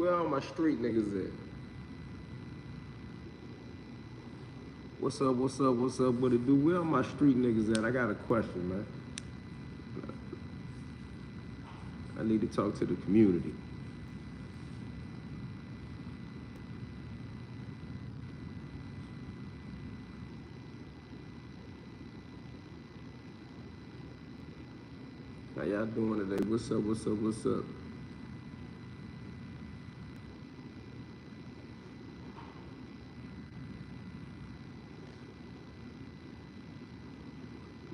Where all my street niggas at? What's up, what's up, what's up, what it do? Where all my street niggas at? I got a question, man. I need to talk to the community. How y'all doing today? What's up, what's up, what's up?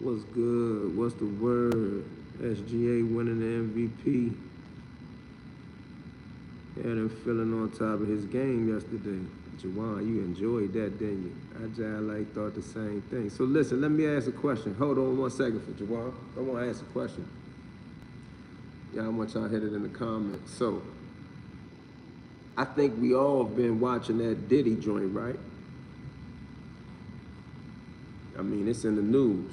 What's good? What's the word? SGA winning the MVP. Had him feeling on top of his game yesterday. Jawan, you enjoyed that, didn't you? I thought the same thing. So listen, let me ask a question. Hold on 1 second for Jawan. I want to ask a question. Y'all want y'all hit it in the comments. So, I think we all been watching that Diddy joint, right? I mean, it's in the news.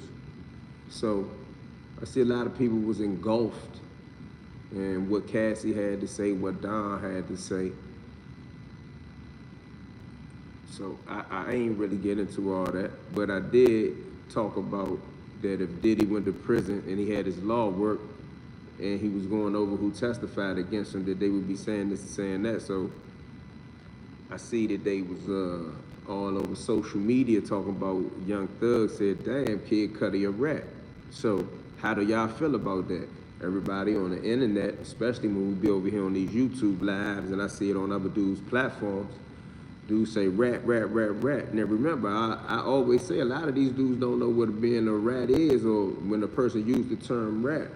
So, I see a lot of people was engulfed in what Cassie had to say, what Don had to say. So, I ain't really get into all that, but I did talk about that if Diddy went to prison and he had his law work, and he was going over who testified against him, that they would be saying this and saying that. So I see that they was all over social media talking about Young Thug said, damn, Kid Cudi a rat. So how do y'all feel about that? Everybody on the internet, especially when we be over here on these YouTube lives, and I see it on other dudes' platforms, dudes say rat, rat, rat, rat. Now remember, I always say a lot of these dudes don't know what being a rat is, or when a person used the term rat.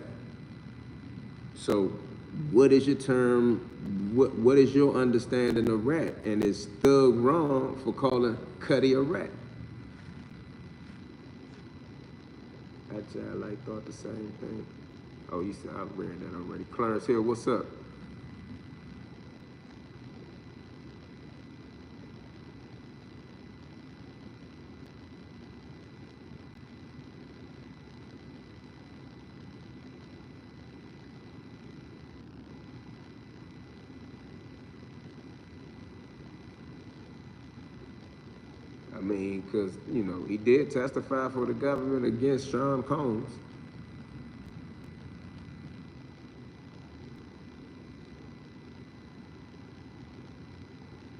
So, what is your term? What is your understanding of rat? And is Thug wrong for calling Cudi a rat? I thought the same thing. Oh, you said I read that already. Clarence Hill, what's up? I mean, because, you know, he did testify for the government against Sean Combs.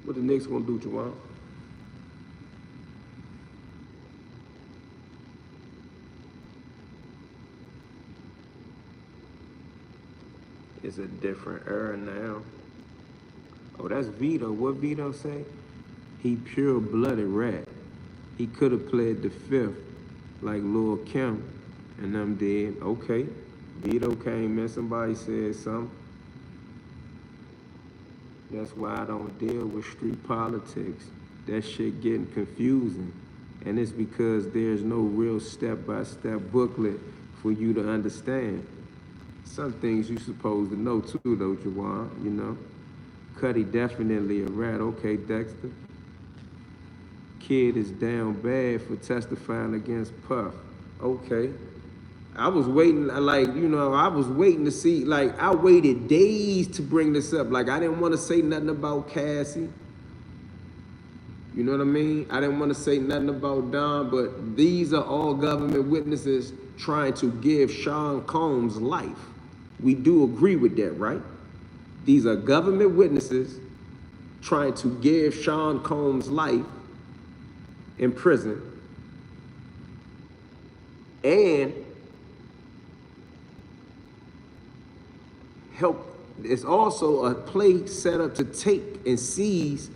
What the Knicks gonna do, Jawan? It's a different era now. Oh, that's Vito. What Vito say? He pure-blooded rat. He could have played the fifth like Lil' Kim and them did. Okay. Vito came in, somebody said something. That's why I don't deal with street politics. That shit getting confusing. And it's because there's no real step-by-step booklet for you to understand. Some things you supposed to know too, though, Jawan, you know? Cudi definitely a rat. Okay, Dexter. Kid is down bad for testifying against Puff. Okay. I was waiting, I was waiting to see, I waited days to bring this up. I didn't want to say nothing about Cassie. You know what I mean? I didn't want to say nothing about Don, but these are all government witnesses trying to give Sean Combs life. We do agree with that, right? These are government witnesses trying to give Sean Combs life in prison, and help. It's also a play set up to take and seize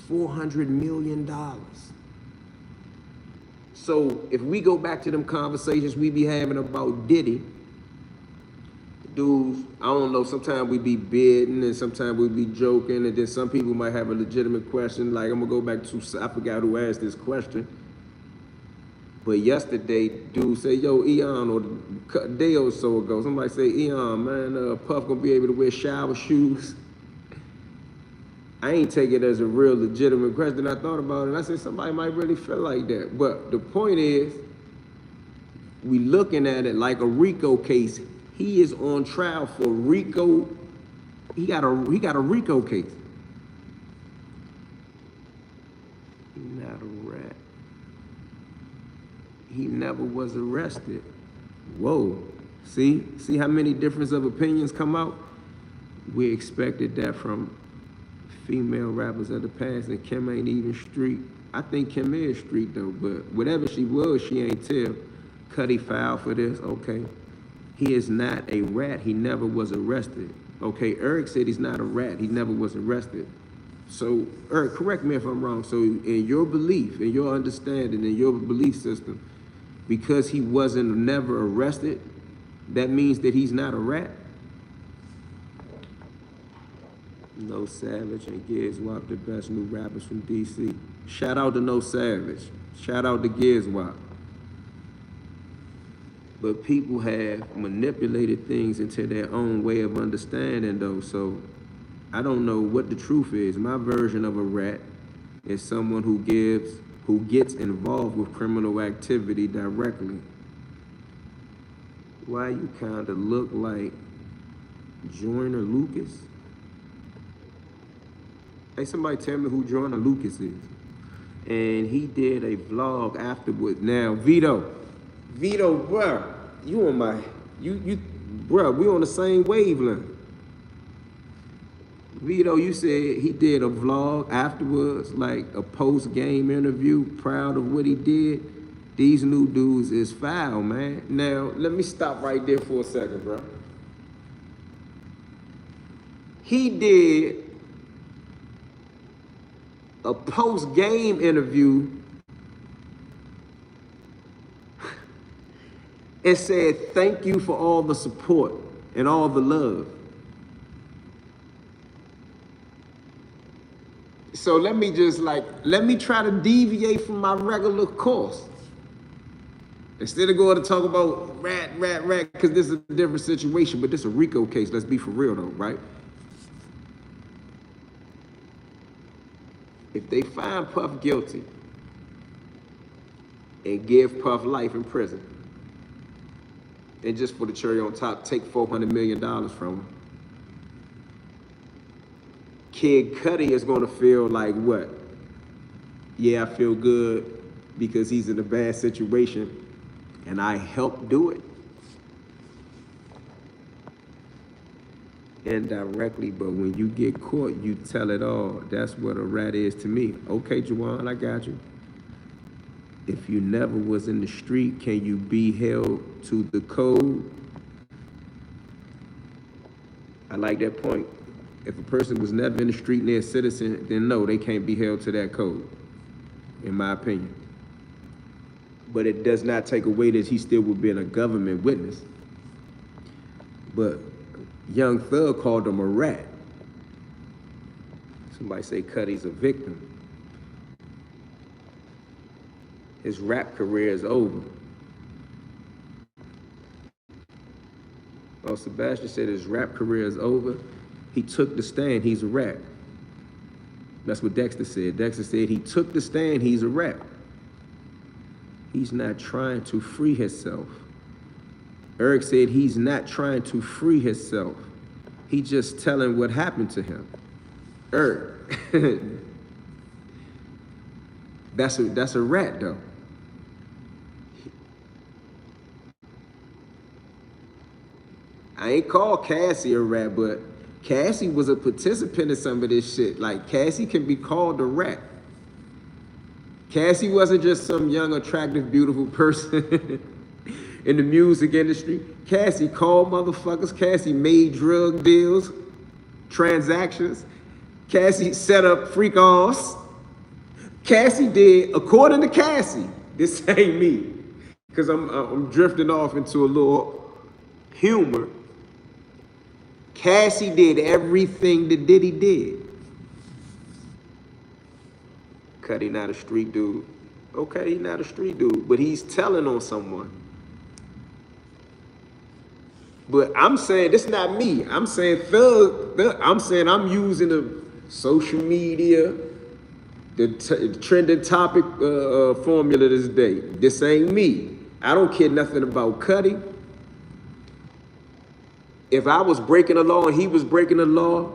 $400 million. So if we go back to them conversations we be having about Diddy, dudes, I don't know, sometimes we be bidding and sometimes we be joking, and then some people might have a legitimate question. I'm gonna go back to, I forgot who asked this question, but yesterday, dude say, yo, Eon, or a day or so ago, somebody say, Eon, man, Puff gonna be able to wear shower shoes? I ain't take it as a real legitimate question. I thought about it, and I said, somebody might really feel like that. But the point is, we looking at it like a RICO case. He is on trial for RICO. He got a RICO case. Not a rat. He never was arrested. Whoa. See how many difference of opinions come out? We expected that from female rappers of the past, and Kim ain't even street. I think Kim is street though, but whatever she was, she ain't tell. Cudi filed for this, okay. He is not a rat, he never was arrested. Okay, Eric said he's not a rat, he never was arrested. So, Eric, correct me if I'm wrong. So in your belief, in your understanding, in your belief system, because he wasn't never arrested, that means that he's not a rat? No Savage and Giz Wap, the best new rappers from DC. Shout out to No Savage. Shout out to Giz Wap. But people have manipulated things into their own way of understanding though, so I don't know what the truth is. My version of a rat is someone who gets involved with criminal activity directly. Why you kinda look like Joyner Lucas? Hey, somebody tell me who Joyner Lucas is. And he did a vlog afterwards. Now, Vito, bruh, you on my, bruh, we on the same wavelength. Vito, you said he did a vlog afterwards, like a post-game interview, proud of what he did. These new dudes is foul, man. Now, let me stop right there for a second, bro. He did a post-game interview and said, thank you for all the support and all the love. So let me try to deviate from my regular course. Instead of going to talk about rat, because this is a different situation, but this is a RICO case, let's be for real though, right? If they find Puff guilty and give Puff life in prison, and just for the cherry on top, take $400 million from him, Kid Cudi is gonna feel like what? Yeah, I feel good because he's in a bad situation and I helped do it. Indirectly, but when you get caught, you tell it all. That's what a rat is to me. Okay, Juwan, I got you. If you never was in the street, can you be held to the code? I like that point. If a person was never in the street and they're a citizen, then no, they can't be held to that code, in my opinion. But it does not take away that he still would be a government witness. But Young Thug called him a rat. Somebody say Cudi's a victim. His rap career is over. Well, Sebastian said his rap career is over. He took the stand, he's a rat. That's what Dexter said. Dexter said he took the stand, he's a rat. He's not trying to free himself. Eric said he's not trying to free himself. He just telling what happened to him. Eric, that's a rat though. I ain't called Cassie a rat, but Cassie was a participant in some of this shit. Like, Cassie can be called a rat. Cassie wasn't just some young, attractive, beautiful person in the music industry. Cassie called motherfuckers. Cassie made drug deals, transactions. Cassie set up freak-offs. Cassie did, according to Cassie, this ain't me, because I'm drifting off into a little humor. Cassie did everything that Diddy did. Cudi not a street dude. Okay, he's not a street dude, but he's telling on someone. But I'm saying, this is not me. I'm saying Thug, I'm saying I'm using the social media, the trending topic formula this day. This ain't me. I don't care nothing about Cudi. If I was breaking the law and he was breaking the law,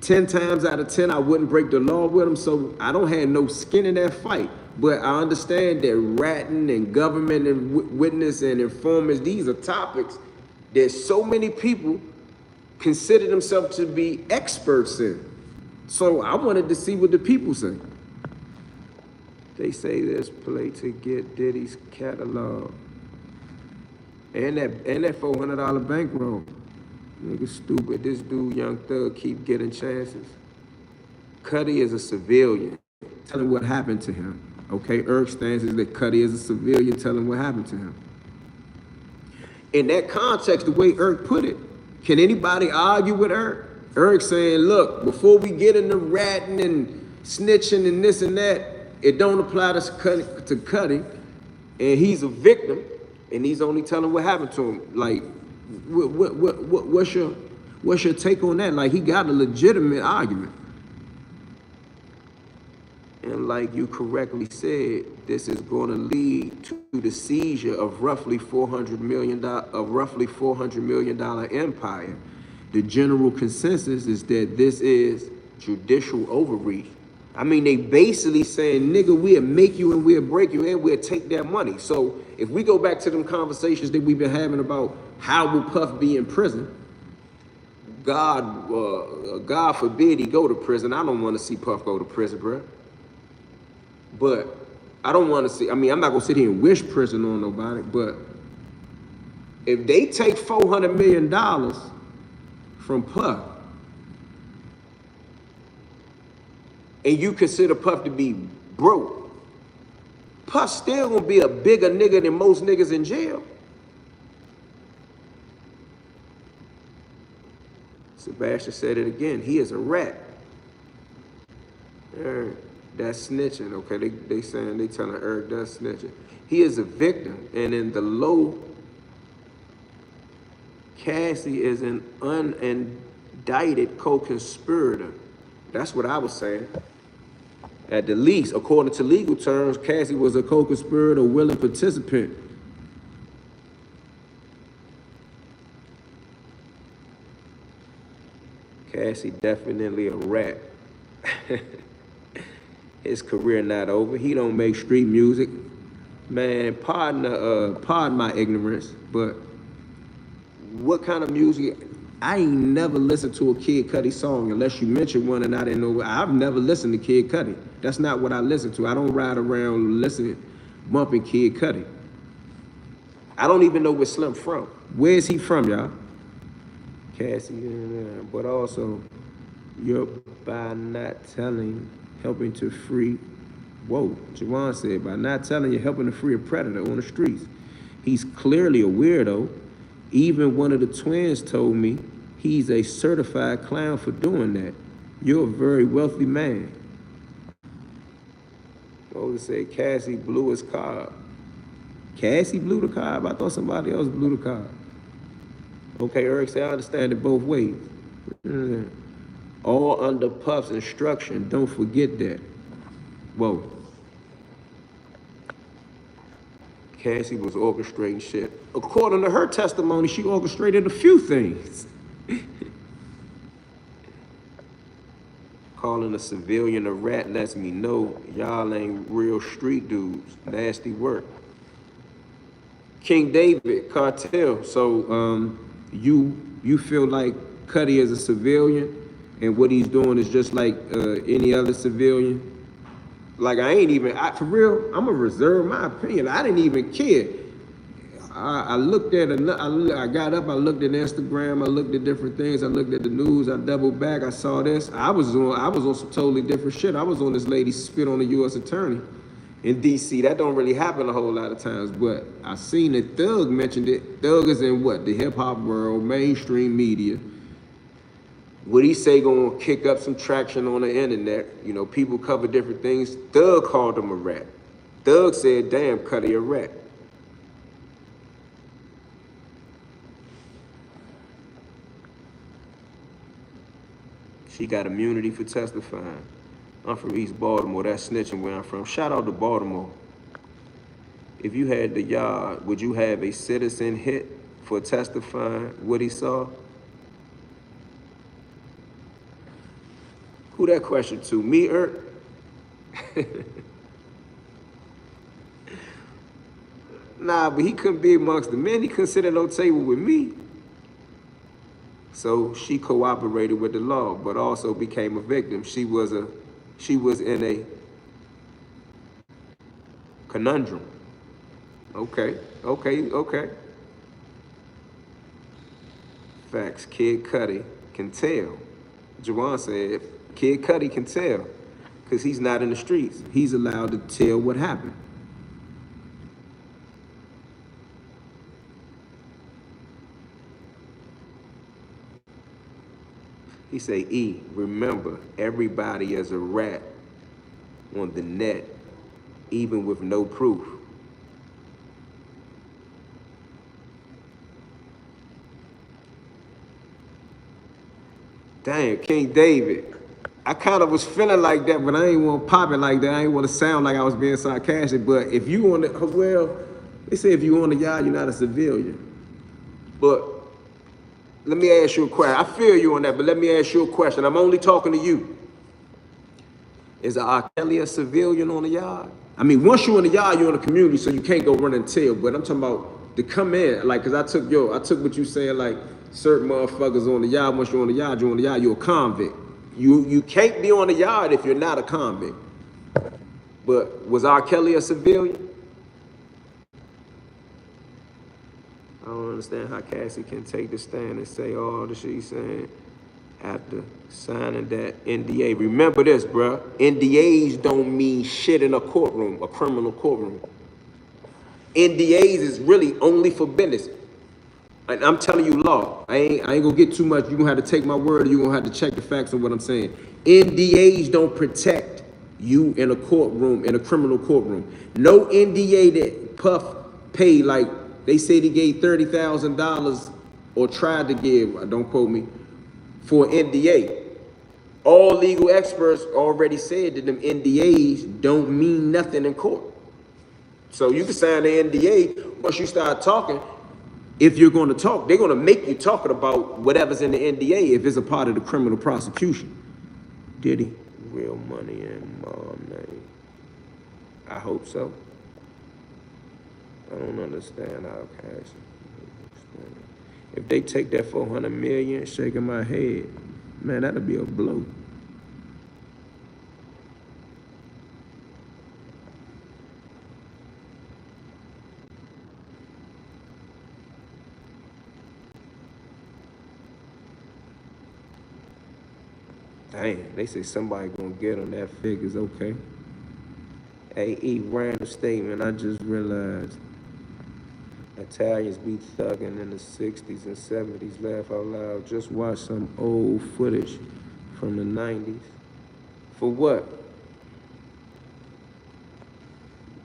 10 times out of 10, I wouldn't break the law with him, so I don't have no skin in that fight. But I understand that ratting and government and witness and informants, these are topics that so many people consider themselves to be experts in. So I wanted to see what the people say. They say there's play to get Diddy's catalog. And that $400 bankroll. Nigga stupid. This dude, Young Thug, keep getting chances. Cudi is a civilian. Tell him what happened to him. Okay, Eric's stance is that Cudi is a civilian. Tell him what happened to him. In that context, the way Eric put it, can anybody argue with Eric? Eric saying, look, before we get into ratting and snitching and this and that, it don't apply to Cudi, and he's a victim, and he's only telling what happened to him. Like, what's your take on that? Like, he got a legitimate argument. And like you correctly said, this is going to lead to the seizure of roughly $400 million empire. The general consensus is that this is judicial overreach. I mean, they basically saying, nigga, we'll make you and we'll break you and we'll take that money. So if we go back to them conversations that we've been having about how will Puff be in prison, God forbid he go to prison. I don't want to see Puff go to prison, bro. But I don't want to see, I mean, I'm not going to sit here and wish prison on nobody, but if they take $400 million from Puff, and you consider Puff to be broke, Puff still gonna be a bigger nigga than most niggas in jail. Sebastian said it again, he is a rat. That's snitching, okay? They saying, they telling Eric that's snitching. He is a victim, and in the low, Cassie is an unindicted co-conspirator. That's what I was saying. At the least, according to legal terms, Cassie was a co-conspirator, willing participant. Cassie definitely a rat. His career not over. He don't make street music. Man, pardon my ignorance, but what kind of music? I ain't never listened to a Kid Cudi song unless you mention one and I didn't know. I've never listened to Kid Cudi. That's not what I listen to. I don't ride around listening, bumping Kid Cudi. I don't even know where Slim from. Where is he from, y'all? Cassie, but also, you're by not telling, helping to free, whoa, Javon said, by not telling you're helping to free a predator on the streets. He's clearly a weirdo. Even one of the twins told me he's a certified clown for doing that. You're a very wealthy man. Moses said Cassie blew his car. Cassie blew the car? I thought somebody else blew the car. Okay, Eric said, I understand it both ways. All under Puff's instruction, don't forget that. Whoa. Cassie was orchestrating shit. According to her testimony, she orchestrated a few things. Calling a civilian a rat lets me know y'all ain't real street dudes. Nasty work. King David, Cartel. So you feel like Cudi is a civilian and what he's doing is just like any other civilian? Like for real, I'm gonna reserve my opinion. I didn't even care. I looked at it, I got up, I looked at Instagram, I looked at different things, I looked at the news, I doubled back, I saw this. I was on some totally different shit. I was on this lady spit on the U.S. attorney in D.C. That don't really happen a whole lot of times, but I seen that Thug mentioned it. Thug is in what? The hip hop world, mainstream media. What he say gonna kick up some traction on the internet? You know, people cover different things. Thug called him a rat. Thug said, damn, Cudi a rat. She got immunity for testifying. I'm from East Baltimore. That's snitching where I'm from. Shout out to Baltimore. If you had the yard, would you have a citizen hit for testifying what he saw? Who that question to? Me, Ert? Nah, but he couldn't be amongst the men. He couldn't sit at no table with me. So she cooperated with the law, but also became a victim. She was in a conundrum. Okay, okay. Facts. Kid Cudi can tell. Juwan said, Kid Cudi can tell, because he's not in the streets. He's allowed to tell what happened. He say, E, remember, everybody is a rat on the net, even with no proof. Damn, King David. I kind of was feeling like that, but I ain't want to pop it like that. I ain't want to sound like I was being sarcastic. But if you on the, well, they say if you on the yard, you're not a civilian. But let me ask you a question. I feel you on that, but let me ask you a question. I'm only talking to you. Is R. Kelly a civilian on the yard? I mean, once you're in the yard, you're in the community, so you can't go run and tell. But I'm talking about to come in, like, cause I took what you saying, like, certain motherfuckers on the yard. Once you're on the yard, you're a convict. You can't be on the yard if you're not a convict. But was R. Kelly a civilian? I don't understand how Cassie can take the stand and say all the shit he's saying after signing that NDA. Remember this, bruh. NDAs don't mean shit in a courtroom, a criminal courtroom. NDAs is really only for business. And I'm telling you law. I ain't gonna get too much. You're gonna have to take my word, or you're gonna have to check the facts on what I'm saying. NDAs don't protect you in a courtroom, in a criminal courtroom. No NDA that Puff paid, like they said he gave $30,000 or tried to give, don't quote me, for NDA. All legal experts already said that them NDAs don't mean nothing in court. So you can sign the NDA, once you start talking, if you're going to talk, they're going to make you talking about whatever's in the NDA if it's a part of the criminal prosecution. Diddy, real money in my name. I hope so. I don't understand how cash. If they take that 400 million, shaking my head, man, that'll be a blow. Damn, they say somebody gonna get on that figures, okay. Hey, E, random statement, I just realized Italians be thugging in the 60s and 70s, laugh out loud. Just watch some old footage from the 90s. For what?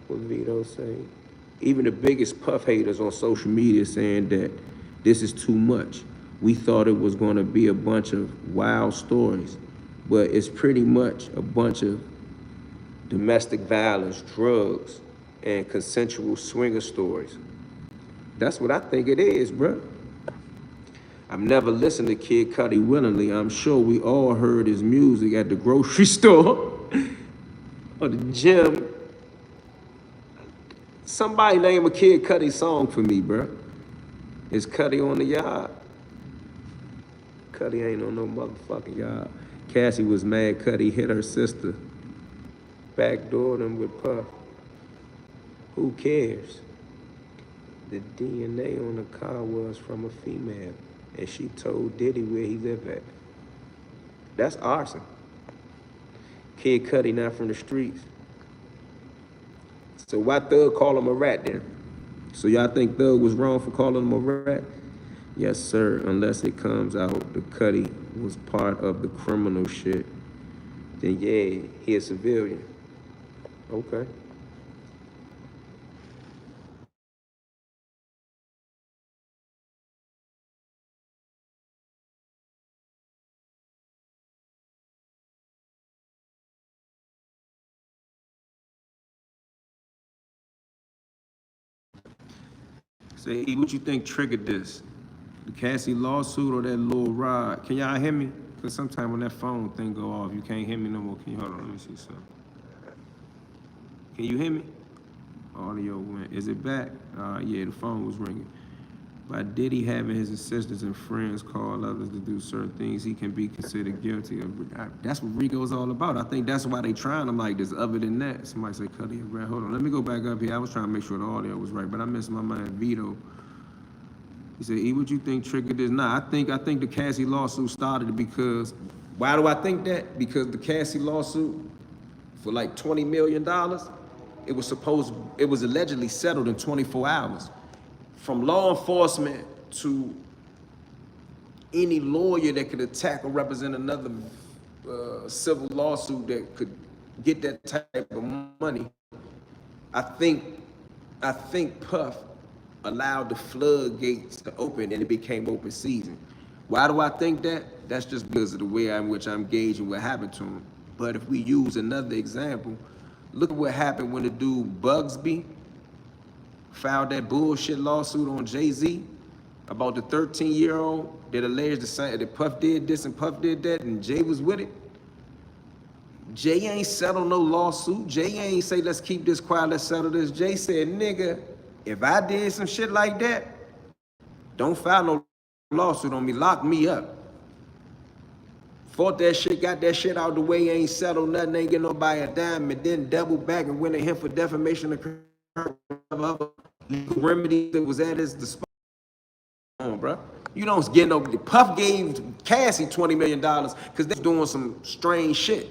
What Vito say? Even the biggest Puff haters on social media saying that this is too much. We thought it was gonna be a bunch of wild stories, but it's pretty much a bunch of domestic violence, drugs, and consensual swinger stories. That's what I think it is, bro. I've never listened to Kid Cudi willingly. I'm sure we all heard his music at the grocery store or the gym. Somebody name a Kid Cudi song for me, bro. Is Cudi on the yard? Cudi ain't on no motherfucking yard. Cassie was mad Cudi hit her sister. Backdoored him with Puff. Who cares? The DNA on the car was from a female, and she told Diddy where he lived at. That's arson. Kid Cudi not from the streets. So why Thug call him a rat then? So y'all think Thug was wrong for calling him a rat? Yes, sir, unless it comes out the Cudi was part of the criminal shit. Then yeah, he a civilian. Okay. Say, E, what you think triggered this? The Cassie lawsuit or that little rod? Can y'all hear me? Because sometimes when that phone thing go off, you can't hear me no more. Can you hold on? Let me see something. Can you hear me? Audio went. Is it back? Yeah, the phone was ringing. By Diddy having his assistants and friends call others to do certain things, he can be considered guilty of. That's what RICO's all about. I think that's why they trying him like this. Other than that, somebody say, Cudi, hold on. Let me go back up here. I was trying to make sure the audio was right, but I missed my mind. Vito. He said, E, what you think triggered this? Nah, I think the Cassie lawsuit started because, why do I think that? Because the Cassie lawsuit for like $20 million, it was allegedly settled in 24 hours. From law enforcement to any lawyer that could attack or represent another civil lawsuit that could get that type of money, I think Puff allowed the floodgates to open and it became open season. Why do I think that? That's just because of the way in which I'm gauging what happened to him. But if we use another example, look at what happened when the dude Bugsby filed that bullshit lawsuit on Jay-Z about the 13-year-old that alleged that Puff did this and Puff did that and Jay was with it. Jay ain't settled no lawsuit. Jay ain't say, let's keep this quiet, let's settle this. Jay said, nigga, if I did some shit like that, don't file no lawsuit on me, lock me up. Fought that shit, got that shit out the way, ain't settled nothing, ain't get nobody a dime, and then double back and went at him for defamation of legal remedy that was at his disposal. Bro. You don't get no. Puff gave Cassie $20 million because they was doing some strange shit.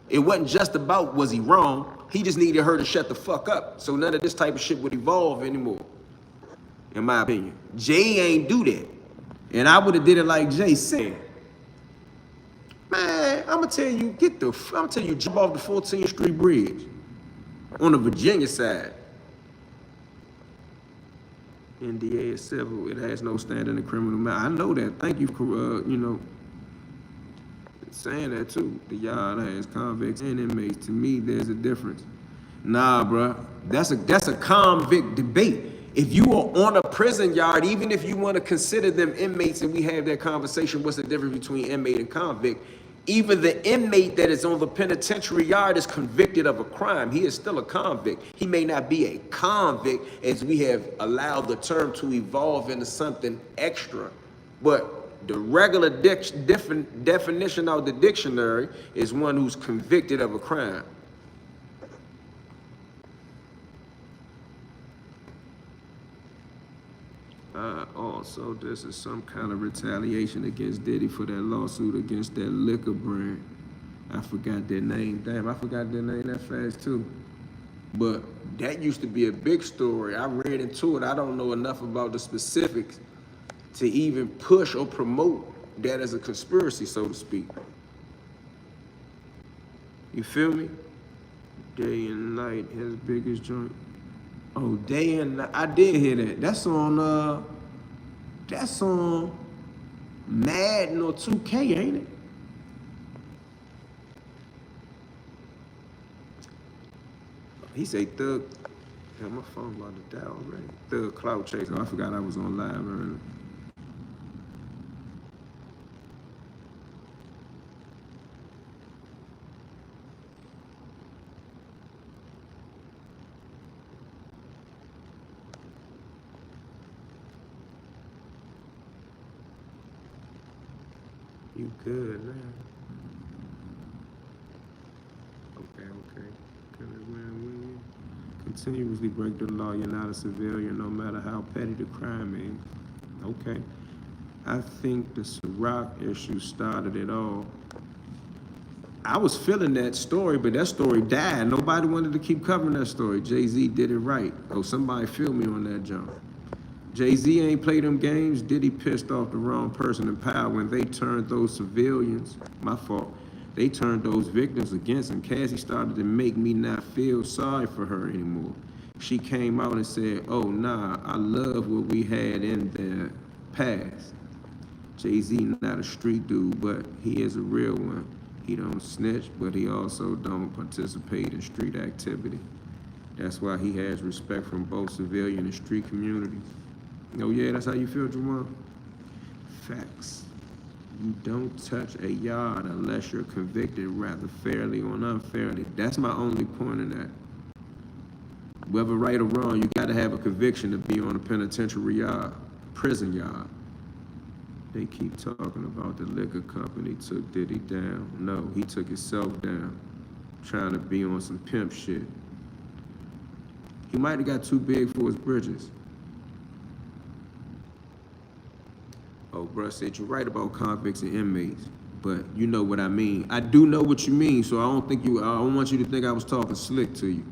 It wasn't just about was he wrong. He just needed her to shut the fuck up. So none of this type of shit would evolve anymore. In my opinion. Jay ain't do that. And I would have did it like Jay said. Man, I'ma tell you, jump off the 14th Street Bridge on the Virginia side. NDA is civil. It has no stand in the criminal matter. I know that. Thank you for, saying that too. The yard has convicts and inmates. To me, there's a difference. Nah, bro. That's a convict debate. If you are on a prison yard, even if you want to consider them inmates and we have that conversation, what's the difference between inmate and convict? Even the inmate that is on the penitentiary yard is convicted of a crime. He is still a convict. He may not be a convict as we have allowed the term to evolve into something extra. But the regular definition of the dictionary is one who's convicted of a crime. Also, this is some kind of retaliation against Diddy for that lawsuit against that liquor brand. I forgot their name. Damn, I forgot their name that fast too. But that used to be a big story. I read into it. I don't know enough about the specifics to even push or promote that as a conspiracy, so to speak. You feel me? Day and night, his biggest joint. Oh, day and night. I did hear that. That's on Madden or 2K, ain't it? He say Thug. Damn, my phone about to die already. Thug Clout Chaser. I forgot I was on live earlier. You good, man. Okay. Continuously break the law, you're not a civilian, no matter how petty the crime is. Okay. I think the Ciroc issue started it all. I was feeling that story, but that story died. Nobody wanted to keep covering that story. Jay-Z did it right. Oh, somebody feel me on that jump. Jay-Z ain't played them games. Diddy pissed off the wrong person in power when they turned those civilians, my fault, they turned those victims against him. Cassie started to make me not feel sorry for her anymore. She came out and said, oh, nah, I love what we had in the past. Jay-Z not a street dude, but he is a real one. He don't snitch, but he also don't participate in street activity. That's why he has respect from both civilian and street communities. Oh yeah, that's how you feel, Jamal? Facts. You don't touch a yard unless you're convicted, rather fairly or unfairly. That's my only point in that. Whether right or wrong, you gotta have a conviction to be on a penitentiary yard, prison yard. They keep talking about the liquor company took Diddy down. No, he took himself down, trying to be on some pimp shit. He might have got too big for his britches. Oh, bruh said you're right about convicts and inmates, but you know what I mean. I do know what you mean, so I don't want you to think I was talking slick to you.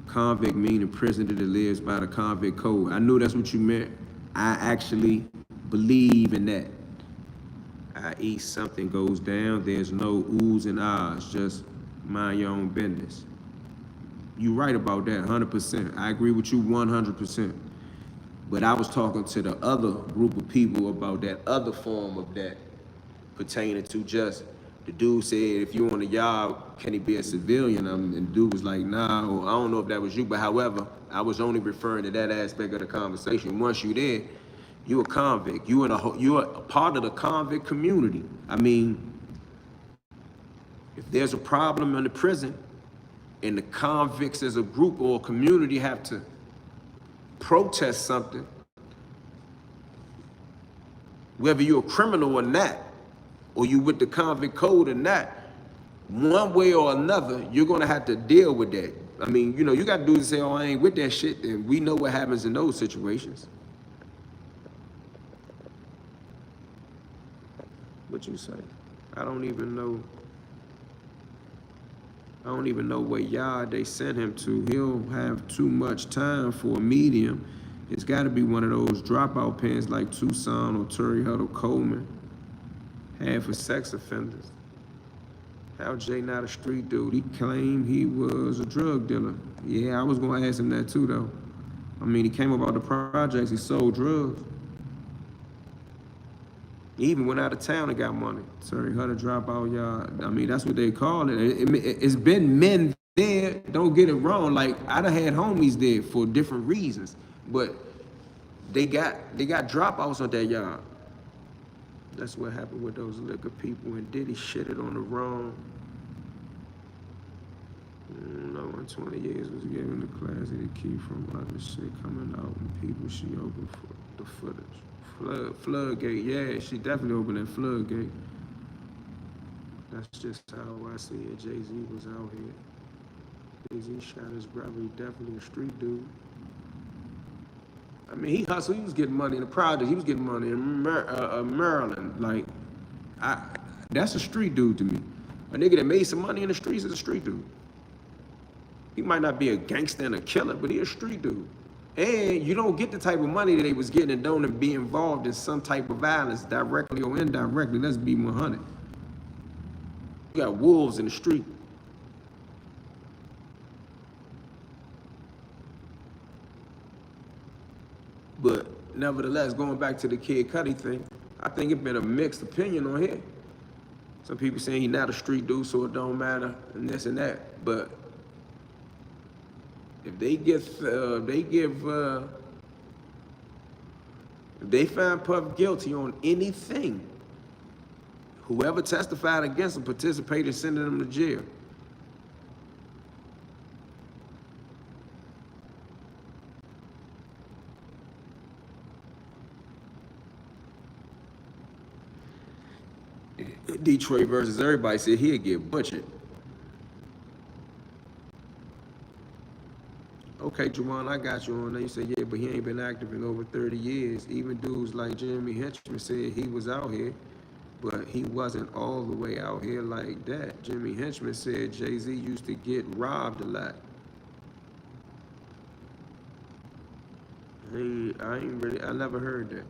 Convict meaning prisoner that lives by the convict code. I knew that's what you meant. I actually believe in that. I.e., something goes down, there's no oohs and ahs, just mind your own business. You right about that, 100%. I agree with you 100%. But I was talking to the other group of people about that other form of that pertaining to just, the dude said, if you on the yard, can he be a civilian? And the dude was like, nah, or I don't know if that was you, but however, I was only referring to that aspect of the conversation. Once you there, you a convict. You're a part of the convict community. I mean, if there's a problem in the prison and the convicts as a group or a community have to protest something, whether you're a criminal or not, or you with the convict code or not, one way or another, you're gonna have to deal with that. I mean, you know, you got dudes say, oh, I ain't with that shit, and we know what happens in those situations. What you say? I don't even know what yard they sent him to. He'll have too much time for a medium. It's gotta be one of those dropout pens like Tucson or Torrey Huddle Coleman. Had for sex offenders. How Jay not a street dude? He claimed he was a drug dealer. Yeah, I was gonna ask him that too though. I mean, he came about the projects, he sold drugs. He even went out of town and got money. Sorry, Huddle dropout yard. I mean, that's what they call it. It's been men there, don't get it wrong. Like, I done had homies there for different reasons, but they got dropouts on that yard. That's what happened with those liquor people, and Diddy shitted on the wrong. No one 20 years was given the class to keep from other shit coming out and people she opened for the footage. Floodgate, yeah, she definitely opened that floodgate. That's just how I see it. Jay-Z was out here. Jay-Z shot his brother, he definitely a street dude. I mean, he hustled, he was getting money in the project, he was getting money in Maryland. Like, that's a street dude to me. A nigga that made some money in the streets is a street dude. He might not be a gangster and a killer, but he a street dude. And you don't get the type of money that they was getting and don't be involved in some type of violence, directly or indirectly. Let's be 100. You got wolves in the street. But nevertheless, going back to the Kid Cudi thing, I think it's been a mixed opinion on here. Some people saying he's not a street dude, so it don't matter, and this and that. But if they find Puff guilty on anything, whoever testified against him participated in sending him to jail. Detroit versus everybody said he'd get butchered. Okay, Juwan, I got you on there. You said, yeah, but he ain't been active in over 30 years. Even dudes like Jimmy Henchman said he was out here, but he wasn't all the way out here like that. Jimmy Henchman said Jay-Z used to get robbed a lot. I never heard that.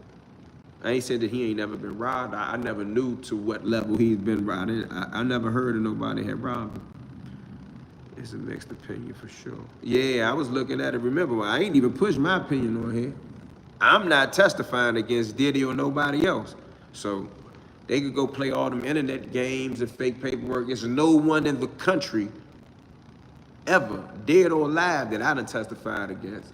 I ain't said that he ain't never been robbed. I never knew to what level he's been robbed. I never heard of nobody had robbed him. It's a mixed opinion for sure. Yeah, I was looking at it. Remember, I ain't even pushed my opinion on here. I'm not testifying against Diddy or nobody else. So they could go play all them internet games and fake paperwork. There's no one in the country ever, dead or alive, that I done testified against.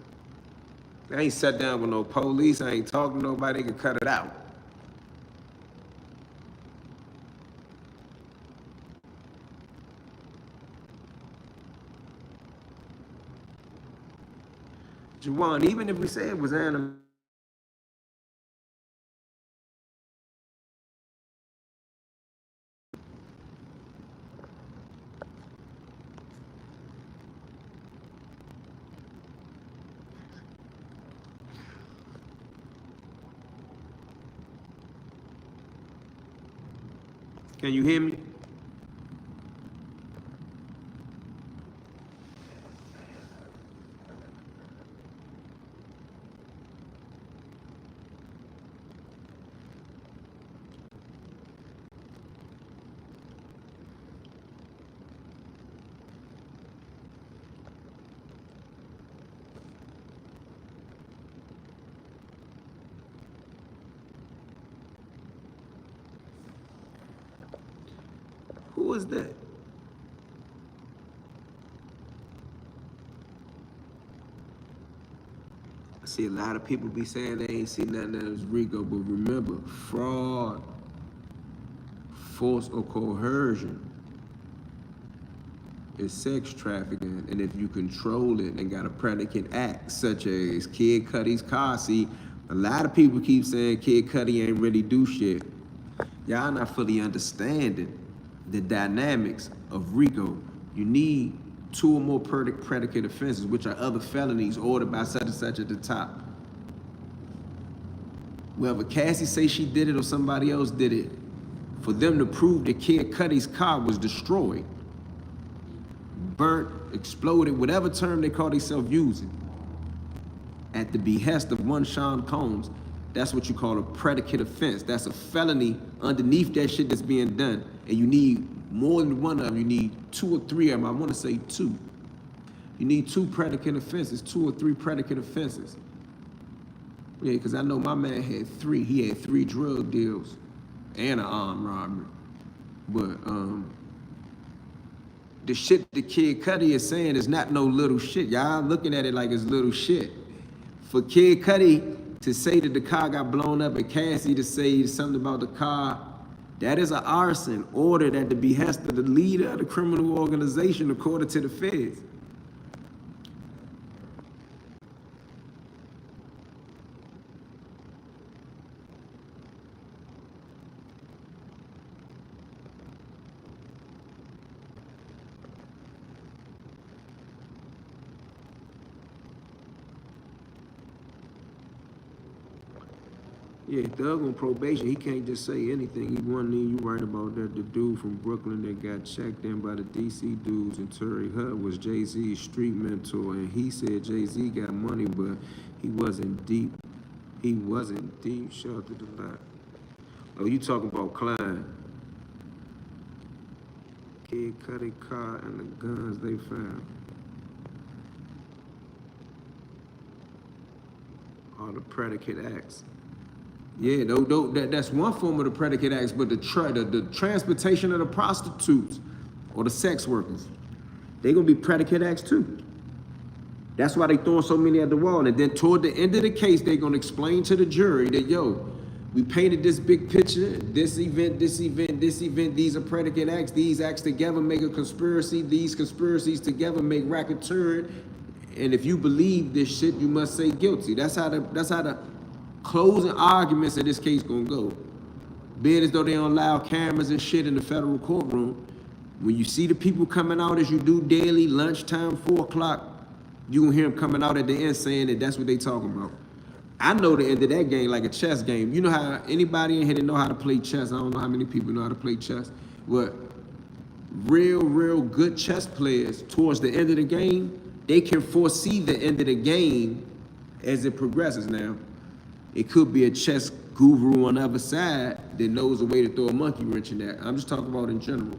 I ain't sat down with no police. I ain't talking to nobody. They can cut it out. Juwan, even if we say it was animal, can you hear me? Who was that? I see a lot of people be saying they ain't seen nothing that was Rico, but remember, fraud, force, or coercion is sex trafficking, and if you control it and got a predicate act, such as Kid Cudi's car seat, a lot of people keep saying Kid Cudi ain't really do shit. Y'all not fully understanding the dynamics of RICO. You need 2 or more predicate offenses, which are other felonies ordered by such and such at the top. Whether Cassie say she did it or somebody else did it, for them to prove that Kid Cudi's car was destroyed, burnt, exploded, whatever term they call themselves using, at the behest of one Sean Combs, that's what you call a predicate offense. That's a felony underneath that shit that's being done. And you need more than one of them. You need 2 or 3 of them. I want to say 2. You need 2 predicate offenses, 2 or 3 predicate offenses. Yeah, because I know my man had 3. He had 3 drug deals and an armed robbery. But the shit that Kid Cudi is saying is not no little shit. Y'all looking at it like it's little shit. For Kid Cudi to say that the car got blown up and Cassie to say something about the car, that is an arson ordered at the behest of the leader of the criminal organization according to the feds. Yeah, Doug on probation, he can't just say anything. He wasn't even, you right about that. The dude from Brooklyn that got checked in by the DC dudes in Terry Hut was Jay-Z's street mentor, and he said Jay-Z got money, but he wasn't deep. He wasn't deep, shout out to the lot. Oh, you talking about Klein. Kid Cudi car and the guns they found. All the predicate acts. Yeah, that's one form of the predicate acts, but the transportation of the prostitutes or the sex workers, they gonna be predicate acts too. That's why they throwing so many at the wall. And then toward the end of the case, they gonna explain to the jury that, yo, we painted this big picture, this event, these are predicate acts, these acts together make a conspiracy, these conspiracies together make racketeering, and if you believe this shit, you must say guilty. That's how the closing arguments of this case gonna go. Being as though they don't allow cameras and shit in the federal courtroom, when you see the people coming out as you do daily, lunchtime, 4 o'clock, you gonna hear them coming out at the end saying that that's what they talking about. I know the end of that game like a chess game. You know how anybody in here that know how to play chess, I don't know how many people know how to play chess, but real good chess players towards the end of the game, they can foresee the end of the game as it progresses now. It could be a chess guru on the other side that knows a way to throw a monkey wrench in that. I'm just talking about in general.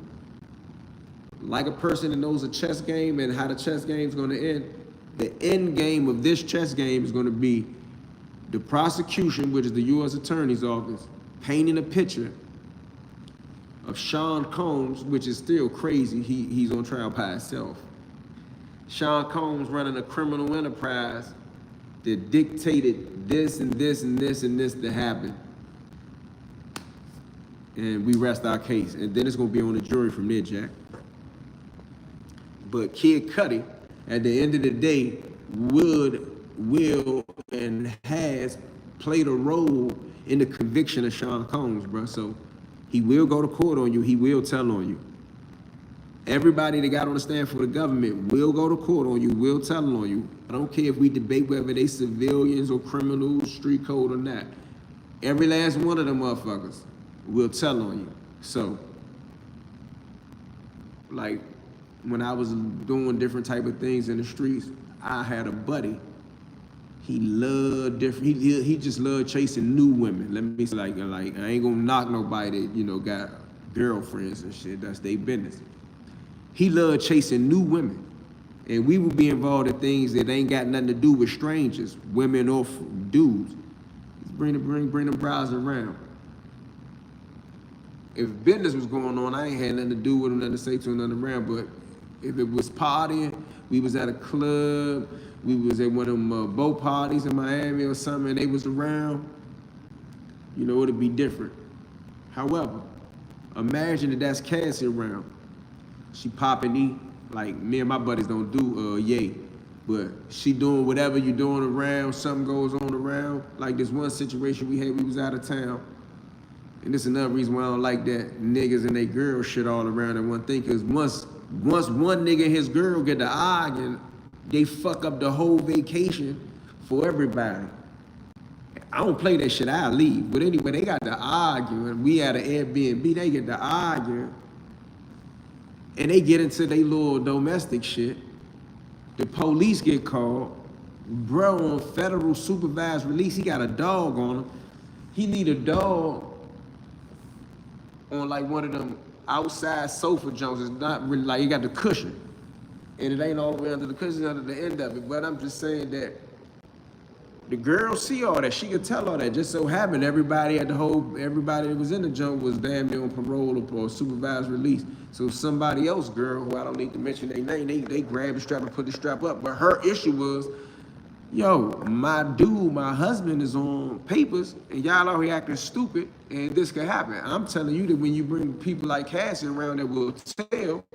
Like a person that knows a chess game and how the chess game is going to end, the end game of this chess game is going to be the prosecution, which is the U.S. Attorney's Office, painting a picture of Sean Combs, which is still crazy. He's on trial by himself. Sean Combs running a criminal enterprise that dictated this and this and this and this to happen. And we rest our case. And then it's gonna be on the jury from there, Jack. But Kid Cudi, at the end of the day, would will and has played a role in the conviction of Sean Combs, bro. So he will go to court on you. He will tell on you. Everybody that got on the stand for the government will go to court on you, will tell on you. I don't care if we debate whether they civilians or criminals, street code or not. Every last one of them motherfuckers will tell on you. So, like, when I was doing different type of things in the streets, I had a buddy. He loved different. He just loved chasing new women. Let me say, like I ain't gonna knock nobody that got girlfriends and shit. That's their business. He loved chasing new women, and we would be involved in things that ain't got nothing to do with strangers, women or dudes. Bring them brides around. If business was going on, I ain't had nothing to do with them, nothing to say to them, nothing around. But if it was partying, we was at a club, we was at one of them boat parties in Miami or something, and they was around, it'd be different. However, imagine that that's Cassie around. She popping E, like me and my buddies don't do yay, but she doing whatever you doing around, something goes on around. Like this one situation we had, we was out of town. And this is another reason why I don't like that niggas and they girls shit all around in one thing, cause once one nigga and his girl get to arguing, they fuck up the whole vacation for everybody. I don't play that shit, I leave. But anyway, they got to arguing. We at an Airbnb, they get to arguing. And they get into their little domestic shit. The police get called. Bro on federal supervised release, he got a dog on him. He need a dog on like one of them outside sofa joints. It's not really like, you got the cushion. And it ain't all the way under the cushion, under the end of it. But I'm just saying that the girl see all that. She could tell all that. Just so happened everybody that was in the joint was damn near on parole or supervised release. So somebody else, girl, who I don't need to mention their name, they grabbed the strap and put the strap up. But her issue was, my dude, my husband is on papers, and y'all out here acting stupid, and this could happen. I'm telling you that when you bring people like Cassie around that will tell,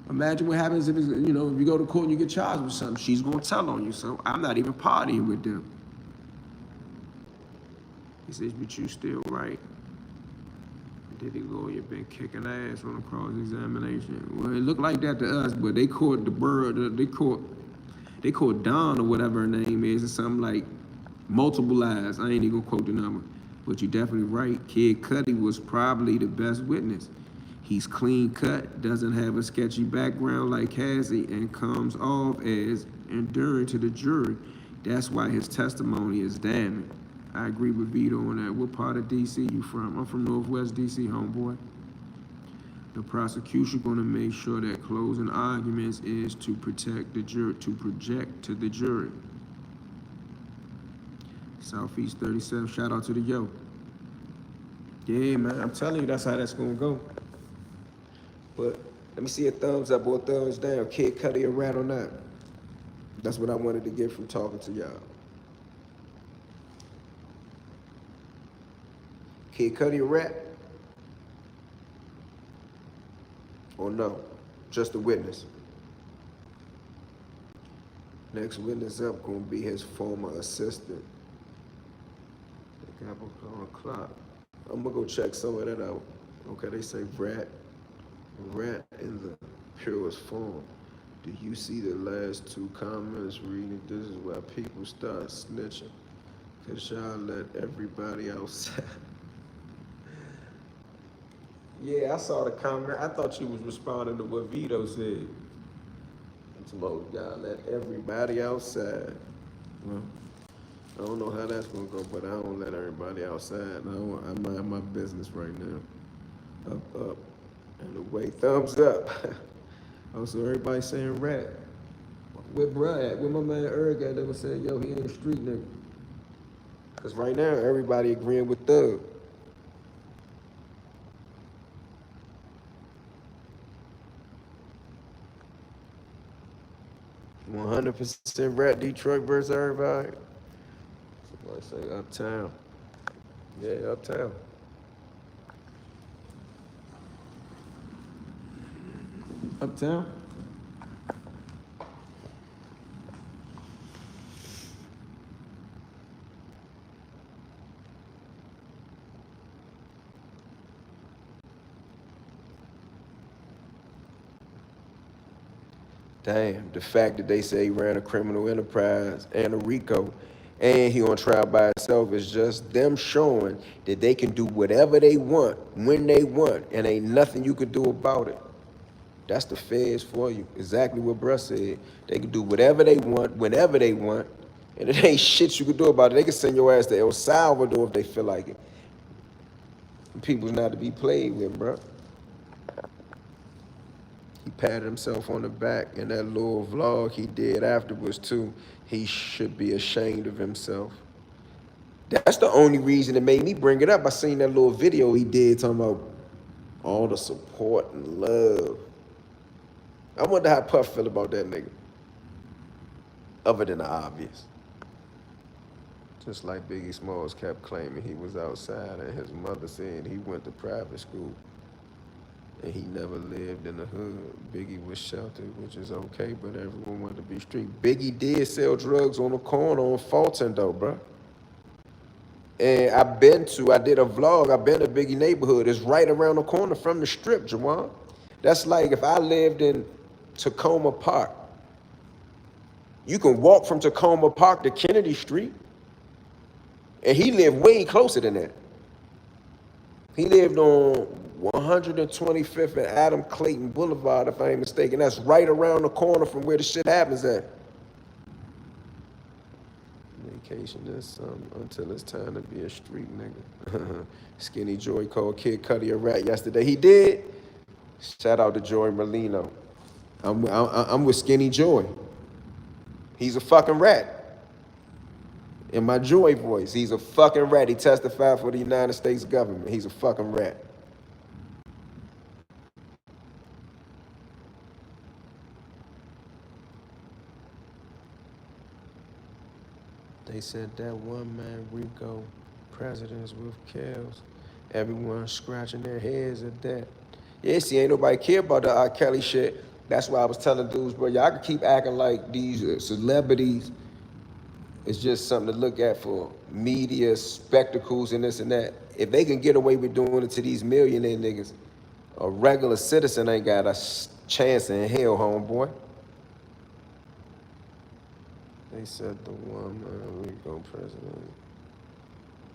imagine what happens if if you go to court and you get charged with something, she's gonna tell on you. So I'm not even partying with them. He says, but you still right. Diddy lawyer been kicking ass on the cross-examination. Well, it looked like that to us, but they caught they caught Dawn or whatever her name is, or something like multiple lies. I ain't even gonna quote the number, but you're definitely right. Kid Cudi was probably the best witness. He's clean cut, doesn't have a sketchy background like Cassie, and comes off as enduring to the jury. That's why his testimony is damning. I agree with Vito on that. What part of D.C. you from? I'm from Northwest D.C., homeboy. The prosecution gonna make sure that closing arguments is to protect the jury, to project to the jury. Southeast 37, shout out to the yo. Yeah, man, I'm telling you, that's how that's gonna go. But let me see a thumbs up or a thumbs down. Kid Cudi a rat or not? That's what I wanted to get from talking to y'all. Kid Cudi a rat? Or no? Just a witness? Next witness up gonna be his former assistant. The Capricorn clock. I'm gonna go check some of that out. Okay, they say rat in the purest form. Do you see the last two comments reading? This is where people start snitching. Cause y'all let everybody outside. Yeah, I saw the comment. I thought you was responding to what Vito said. Y'all let everybody outside. Well, I don't know how that's gonna go, but I don't let everybody outside. I mind my business right now. Up, and away. Thumbs up. Also, everybody saying rat. Where bruh at? Where my man Erg at that was saying, yo, he ain't a street nigga. Cause right now, everybody agreeing with Thug. "100% rat Detroit versus everybody." Somebody say Uptown. Yeah, Uptown. Uptown? Damn, the fact that they say he ran a criminal enterprise and a RICO and he on trial by himself is just them showing that they can do whatever they want, when they want, and ain't nothing you can do about it. That's the feds for you. Exactly what Bruh said. They can do whatever they want, whenever they want, and it ain't shit you can do about it. They can send your ass to El Salvador if they feel like it. People's not to be played with, bruh. He patted himself on the back in that little vlog he did afterwards too. He should be ashamed of himself. That's the only reason it made me bring it up. I seen that little video he did talking about all the support and love. I wonder how Puff feel about that nigga. Other than the obvious. Just like Biggie Smalls kept claiming he was outside and his mother said he went to private school. And he never lived in the hood. Biggie was sheltered, which is okay, but everyone wanted to be street. Biggie did sell drugs on the corner on Fulton, though, bro. And I did a vlog, I've been to Biggie neighborhood. It's right around the corner from the strip, Jawan. That's like if I lived in Tacoma Park. You can walk from Tacoma Park to Kennedy Street. And he lived way closer than that. He lived on 125th and Adam Clayton Boulevard, if I ain't mistaken. That's right around the corner from where the shit happens at. Vacation is something until it's time to be a street nigga. Skinny Joy called Kid Cudi a rat yesterday. He did. Shout out to Joy Merlino. I'm with Skinny Joy. He's a fucking rat. In my Joy voice, he's a fucking rat. He testified for the United States government. He's a fucking rat. They said that one man RICO presidents with kills. Everyone scratching their heads at that. Yeah, see, ain't nobody care about the R. Kelly shit. That's why I was telling dudes, bro, y'all can keep acting like these celebrities. It's just something to look at for media, spectacles, and this and that. If they can get away with doing it to these millionaire niggas, a regular citizen ain't got a chance in hell, homeboy. They said the one man RICO president.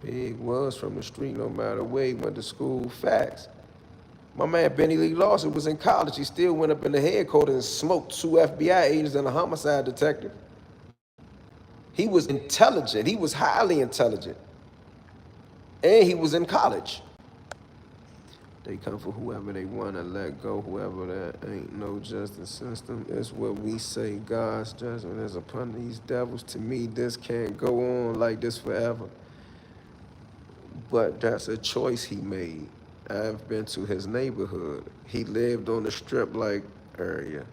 Big was from the street no matter where he went to school. Facts. My man Benny Lee Lawson was in college. He still went up in the headquarters and smoked 2 FBI agents and a homicide detective. He was intelligent. He was highly intelligent. And he was in college. They come for whoever they want to let go, whoever that ain't no justice system. It's what we say, God's judgment is upon these devils. To me, this can't go on like this forever. But that's a choice he made. I've been to his neighborhood. He lived on the strip-like area.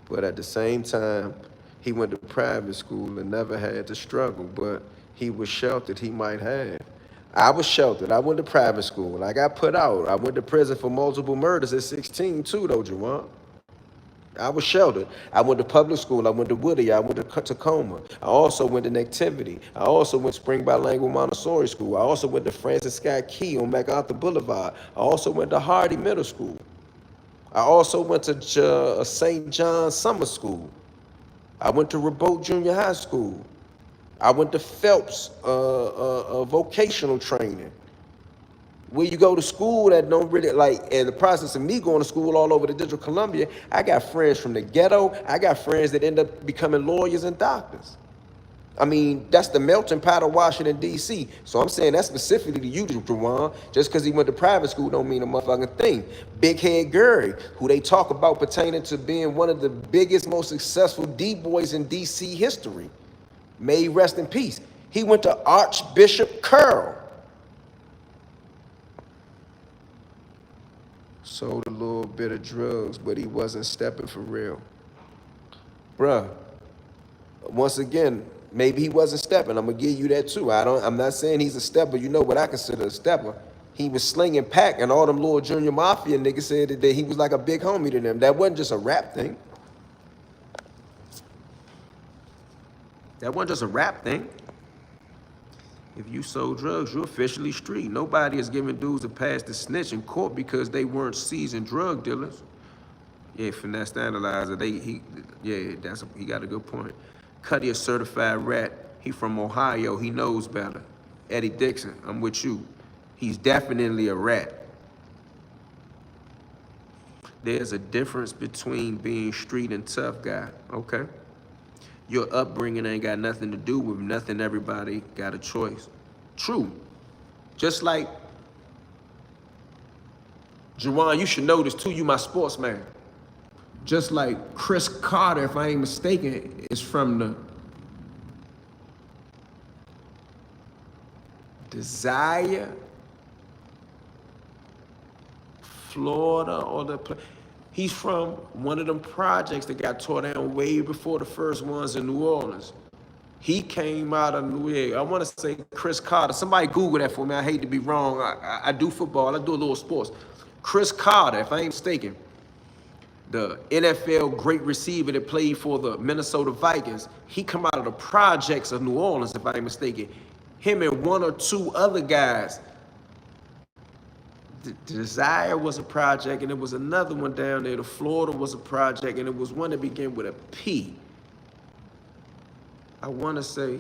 But at the same time, he went to private school and never had to struggle, but he was sheltered, he might have. I was sheltered. I went to private school. I got put out. I went to prison for multiple murders at 16 too, though, Jawan. I was sheltered. I went to public school. I went to Woody. I went to Tacoma. I also went to Nativity. I also went to Spring Bilingual Montessori School. I also went to Francis Scott Key on MacArthur Boulevard. I also went to Hardy Middle School. I also went to St. John's Summer School. I went to Ribault Junior High School. I went to Phelps vocational training. Where you go to school that don't really, like, in the process of me going to school all over the District of Columbia, I got friends from the ghetto. I got friends that end up becoming lawyers and doctors. I mean, that's the melting pot of Washington, D.C. So I'm saying that specifically to you, Jawan. Just because he went to private school don't mean a motherfucking thing. Big Head Gary, who they talk about pertaining to being one of the biggest, most successful D-boys in D.C. history. May he rest in peace. He went to Archbishop Curl. Sold a little bit of drugs, but he wasn't stepping for real. Bruh, once again, maybe he wasn't stepping. I'm gonna give you that too. I'm not saying he's a stepper. You know what I consider a stepper. He was slinging pack, and all them little junior mafia niggas said that he was like a big homie to them. That wasn't just a rap thing. That wasn't just a rap thing. If you sold drugs, you're officially street. Nobody is giving dudes a pass to snitch in court because they weren't seasoned drug dealers. Yeah, finesse the analyzer. He got a good point. Cudi a certified rat. He from Ohio. He knows better. Eddie Dixon, I'm with you. He's definitely a rat. There's a difference between being street and tough guy. Okay. Your upbringing ain't got nothing to do with nothing. Everybody got a choice. True. Just like, Juwan, you should know this too. You my sportsman. Just like Chris Carter, if I ain't mistaken, is from the Desire, Florida, or he's from one of them projects that got tore down way before the first ones in New Orleans. He came out of New York. I want to say Chris Carter. Somebody Google that for me. I hate to be wrong. I do football. I do a little sports. Chris Carter, if I ain't mistaken, the NFL great receiver that played for the Minnesota Vikings, he come out of the projects of New Orleans, if I ain't mistaken. Him and one or two other guys. The Desire was a project, and there was another one down there. The Florida was a project, and it was one that began with a P. I want to say,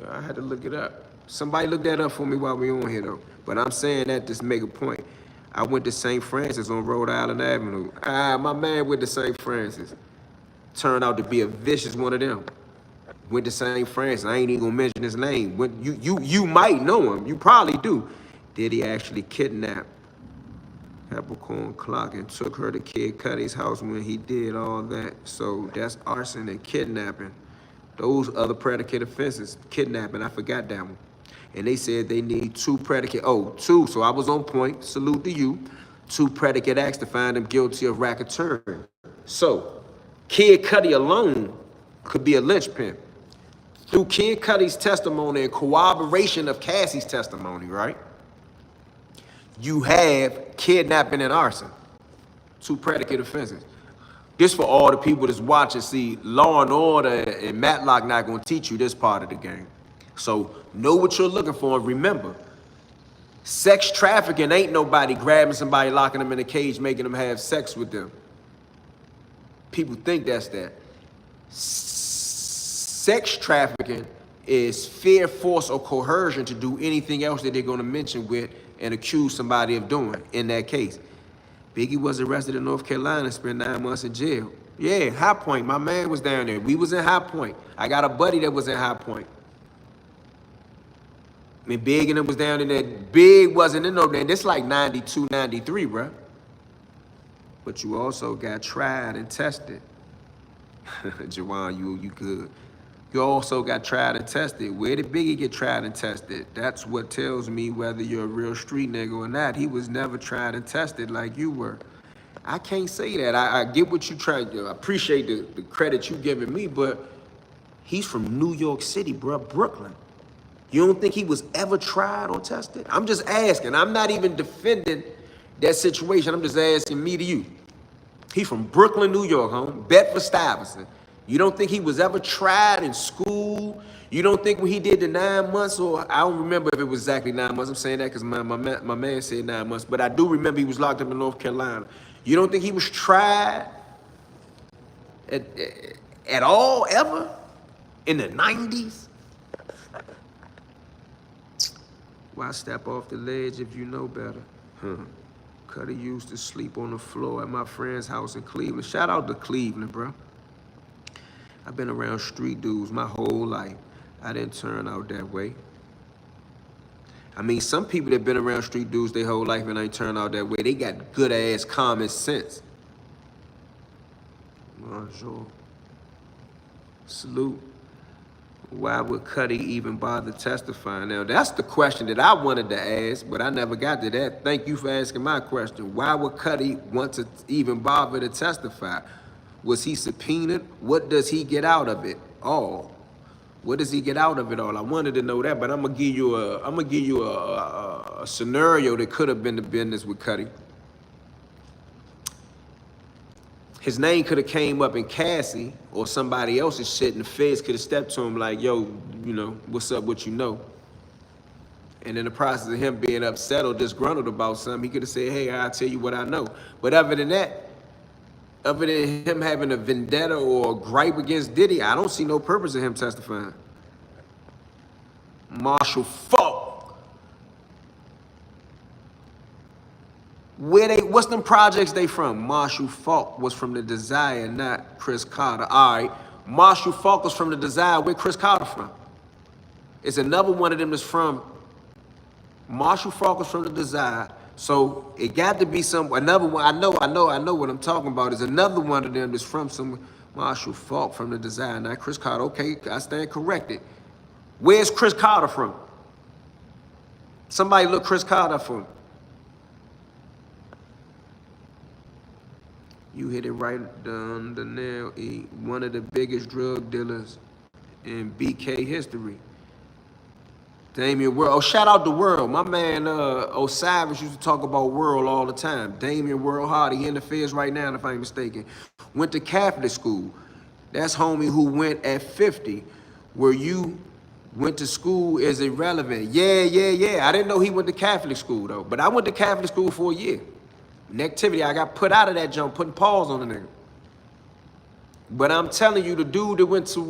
I had to look it up. Somebody look that up for me while we on here, though. But I'm saying that just to make a point. I went to St. Francis on Rhode Island Avenue. My man went to St. Francis. Turned out to be a vicious one of them. Went to St. Francis. I ain't even gonna mention his name. You might know him. You probably do. Did he actually kidnap Capricorn Clock and took her to Kid Cudi's house when he did all that? So that's arson and kidnapping. Those other predicate offenses. Kidnapping, I forgot that one. And they said they need two. So I was on point. Salute to you. 2 predicate acts to find him guilty of racketeering. So Kid Cudi alone could be a linchpin. Through Kid Cudi's testimony and corroboration of Cassie's testimony, right? You have kidnapping and arson. 2 predicate offenses. This for all the people that's watching. See, Law and Order and Matlock not gonna teach you this part of the game. So know what you're looking for, and remember, sex trafficking ain't nobody grabbing somebody, locking them in a cage, making them have sex with them. People think that's that. Sex trafficking is fear, force, or coercion to do anything else that they're gonna mention with and accuse somebody of doing in that case. Biggie was arrested in North Carolina and spent 9 months in jail. Yeah, High Point, my man was down there. We was in High Point. I got a buddy that was in High Point. I mean, Big and them was down in there. Big wasn't in no there. This like 92, 93, bruh. But you also got tried and tested. Juwan, you good. You also got tried and tested. Where did Biggie get tried and tested? That's what tells me whether you're a real street nigga or not. He was never tried and tested like you were. I can't say that. I get what you trying to do. I appreciate the credit you giving me, but he's from New York City, bruh, Brooklyn. You don't think he was ever tried or tested? I'm just asking. I'm not even defending that situation. I'm just asking me to you. He's from Brooklyn, New York, home. Bedford-Stuyvesant. You don't think he was ever tried in school? You don't think when he did the 9 months, or I don't remember if it was exactly 9 months. I'm saying that because my man said 9 months, but I do remember he was locked up in North Carolina. You don't think he was tried at all, ever? In the 90s? Why step off the ledge if you know better? Cudi used to sleep on the floor at my friend's house in Cleveland. Shout out to Cleveland, bro. I've been around street dudes my whole life. I didn't turn out that way. I mean, some people that been around street dudes their whole life and ain't turned out that way, they got good ass common sense. Bonjour. Salute. Why would Cudi even bother testifying? Now, that's the question that I wanted to ask, but I never got to that. Thank you for asking my question. Why would Cudi want to even bother to testify? Was he subpoenaed? What does he get out of it all? What does he get out of it all? I wanted to know that, but I'm gonna give you a scenario that could have been the business with Cudi. His name could have came up in Cassie or somebody else's shit, and the feds could have stepped to him like, yo, you know, what's up, what you know? And in the process of him being upset or disgruntled about something, he could have said, hey, I'll tell you what I know. But other than that, other than him having a vendetta or a gripe against Diddy, I don't see no purpose in him testifying. Marshall Faulk. What's them projects they from? Marshall Faulk was from the Desire, not Chris Carter. All right, Marshall Faulk was from the Desire. Where Chris Carter from? It's another one of them that's from. Marshall Faulk was from the Desire. So it got to be another one. I know what I'm talking about. Is another one of them that's from some Marshall Faulk from the Desire, not Chris Carter. Okay, I stand corrected. Where's Chris Carter from? Somebody look Chris Carter for me. You hit it right on the nail, E. One of the biggest drug dealers in BK history. Damian World. Oh, shout out to World. My man Osiris used to talk about World all the time. Damian World Hardy, he in the feds right now, if I ain't mistaken. Went to Catholic school. That's homie who went at 50. Where you went to school is irrelevant. Yeah. I didn't know he went to Catholic school, though. But I went to Catholic school for a year. Negativity, I got put out of that jump, putting pause on the nigga. But I'm telling you, the dude that went to,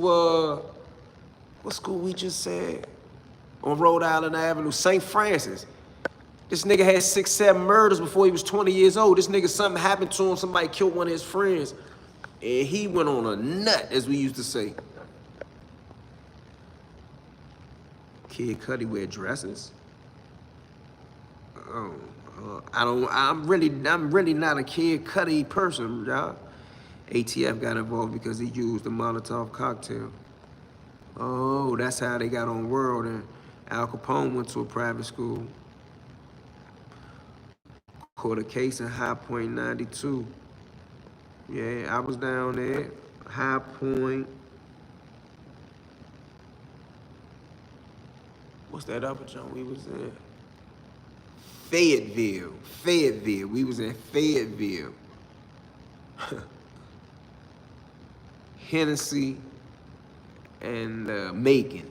what school we just said? On Rhode Island Avenue, St. Francis. This nigga had 6, 7 murders before he was 20 years old. This nigga, something happened to him, somebody killed one of his friends, and he went on a nut, as we used to say. Kid Cudi wear dresses. Oh, I'm really not a Kid Cudi person, y'all. ATF got involved because he used a Molotov cocktail. Oh, that's how they got on World, and Al Capone went to a private school. Caught a case in High Point 92. Yeah, I was down there. High Point. What's that other joint we was in? Fayetteville. We was in Fayetteville. Hennessy and Macon.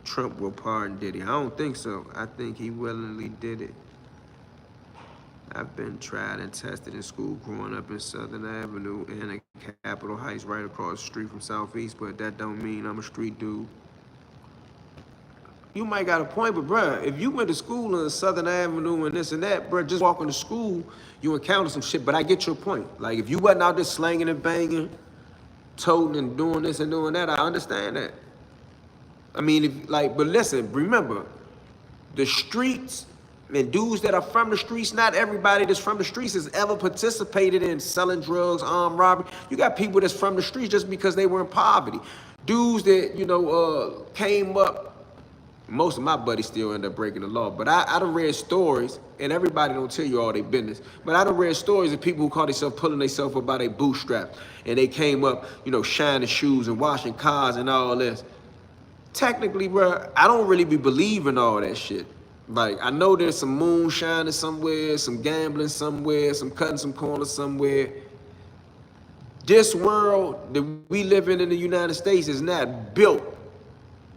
Trump will pardon Diddy. I don't think so. I think he willingly did it. I've been tried and tested in school growing up in Southern Avenue and in Capitol Heights right across the street from Southeast, but that don't mean I'm a street dude. You might got a point, but bruh, if you went to school in Southern Avenue and this and that, bruh, just walking to school, you encounter some shit, but I get your point. Like, if you wasn't out there slanging and banging, toting and doing this and doing that, I understand that. I mean, but listen, remember, the streets and dudes that are from the streets, not everybody that's from the streets has ever participated in selling drugs, armed robbery. You got people that's from the streets just because they were in poverty. Dudes that, came up. Most of my buddies still end up breaking the law, but I done read stories, and everybody don't tell you all their business, but I done read stories of people who call themselves pulling themselves up by their bootstraps, and they came up, shining shoes and washing cars and all this. Technically, bro, I don't really be believing all that shit. Like, I know there's some moonshining somewhere, some gambling somewhere, some cutting some corners somewhere. This world that we live in the United States is not built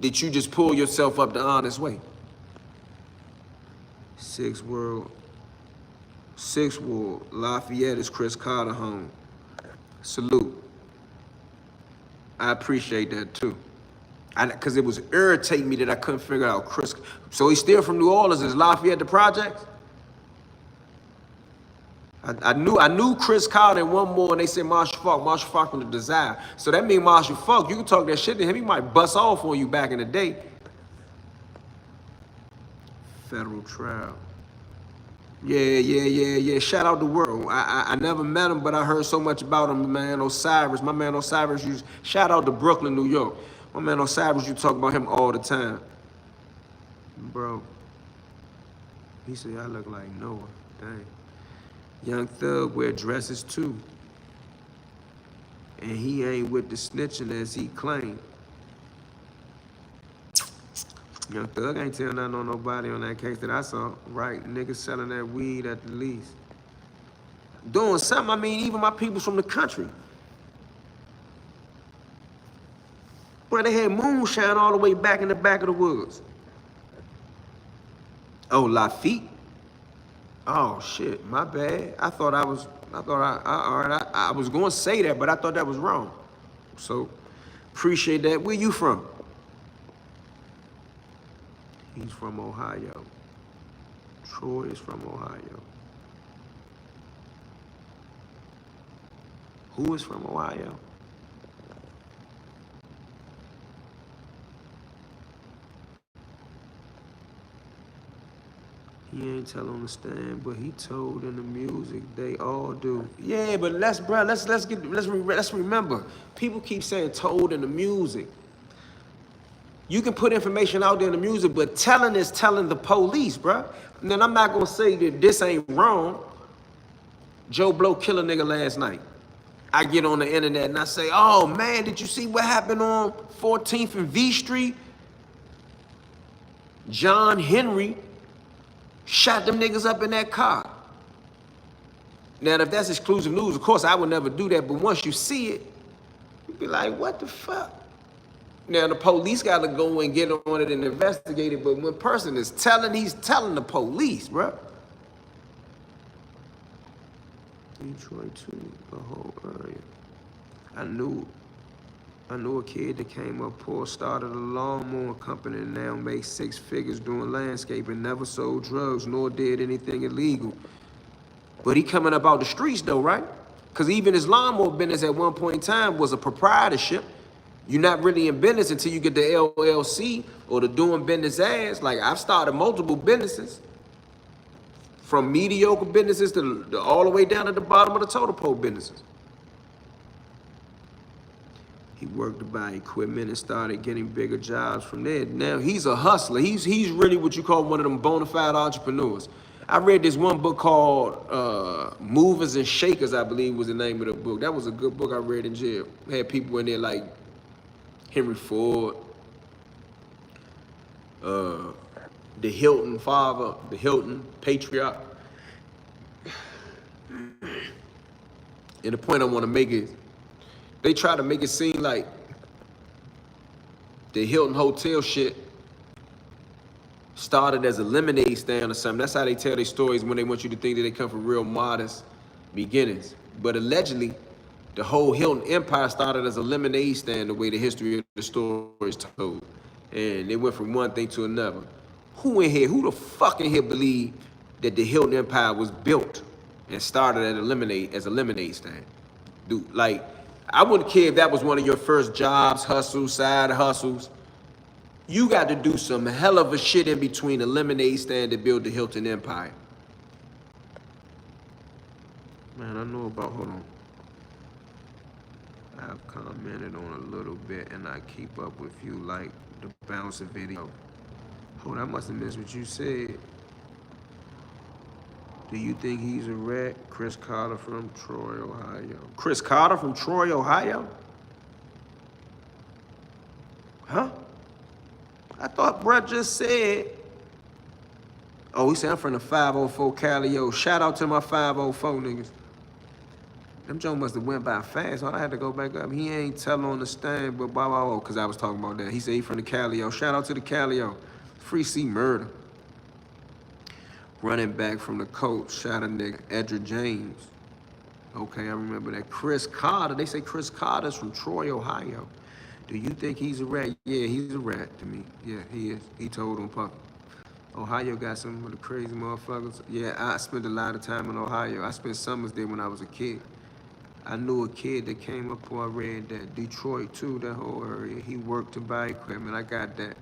that you just pull yourself up the honest way. Sixth World, Lafayette is Chris Carter home. Salute. I appreciate that too. Because it was irritating me that I couldn't figure out Chris. So he's still from New Orleans. Is Lafayette the projects? I knew Chris Carter and one more, and they said Marshall Faulk from the Desire. So that means Marshall Faulk, you can talk that shit to him, he might bust off on you back in the day. Federal trial. Yeah. Shout out to World. I never met him, but I heard so much about him, man. Osiris, my man Osiris, shout out to Brooklyn, New York. My man Osiris, you talk about him all the time. Bro, he said I look like Noah, dang. Young Thug wear dresses too. And he ain't with the snitching as he claimed. Young Thug ain't telling nothing on nobody on that case that I saw. Right, niggas selling that weed at the least. Doing something, I mean, even my people from the country. Where they had moonshine all the way back in the back of the woods. Oh, Lafitte. Oh shit, my bad. I was going to say that, but I thought that was wrong. So, appreciate that. Where you from? He's from Ohio. Troy is from Ohio. Who is from Ohio? He ain't tell on the stand, but he told in the music. They all do. Yeah, but let's remember. People keep saying told in the music. You can put information out there in the music, but telling is telling the police, bruh. And then I'm not gonna say that this ain't wrong. Joe Blow kill a nigga last night. I get on the internet and I say, oh man, did you see what happened on 14th and V Street? John Henry shot them niggas up in that car. Now, if that's exclusive news, of course, I would never do that. But once you see it, you be like, what the fuck? Now, the police got to go and get on it and investigate it. But when a person is telling, he's telling the police, bro. Detroit, too, the whole area. I knew a kid that came up poor, started a lawnmower company, and now makes 6 figures doing landscaping, never sold drugs, nor did anything illegal. But he coming up out the streets though, right? Because even his lawnmower business at one point in time was a proprietorship. You're not really in business until you get the LLC or the doing business as. Like, I've started multiple businesses, from mediocre businesses to all the way down at the bottom of the totem pole businesses. He worked to buy equipment and started getting bigger jobs from there. Now he's a hustler. He's really what you call one of them bona fide entrepreneurs. I read this one book called Movers and Shakers, I believe was the name of the book. That was a good book I read in jail. Had people in there like Henry Ford, the Hilton father, the Hilton patriarch. And the point I want to make is, they try to make it seem like the Hilton Hotel shit started as a lemonade stand or something. That's how they tell their stories when they want you to think that they come from real modest beginnings. But allegedly, the whole Hilton empire started as a lemonade stand, the way the history of the story is told. And they went from one thing to another. Who the fuck in here believe that the Hilton empire was built and started as a lemonade stand? Dude, like, I wouldn't care if that was one of your first jobs, hustles, side hustles. You got to do some hell of a shit in between a lemonade stand to build the Hilton empire. Man, I know about, hold on. I've commented on a little bit and I keep up with you like the bouncer video. Hold on, I must have missed what you said. Do you think he's a rat? Chris Carter from Troy, Ohio. Chris Carter from Troy, Ohio? Huh? I thought bruh just said. Oh, he said I'm from the 504 Calio. Shout out to my 504 niggas. Them Joe must have went by fast, so I had to go back up. He ain't telling on the stand, but blah, because I was talking about that. He said he from the Calio. Shout out to the Calio. Free C murder. Running back from the Colts, shot a nigga, Edra James. Okay, I remember that. Chris Carter, they say Chris Carter's from Troy, Ohio. Do you think he's a rat? Yeah, he's a rat to me. Yeah, he is. He told on Puppy. Ohio got some of the crazy motherfuckers. Yeah, I spent a lot of time in Ohio. I spent summers there when I was a kid. I knew a kid that came up before I read that. Detroit too, that whole area. He worked to buy equipment. I got that.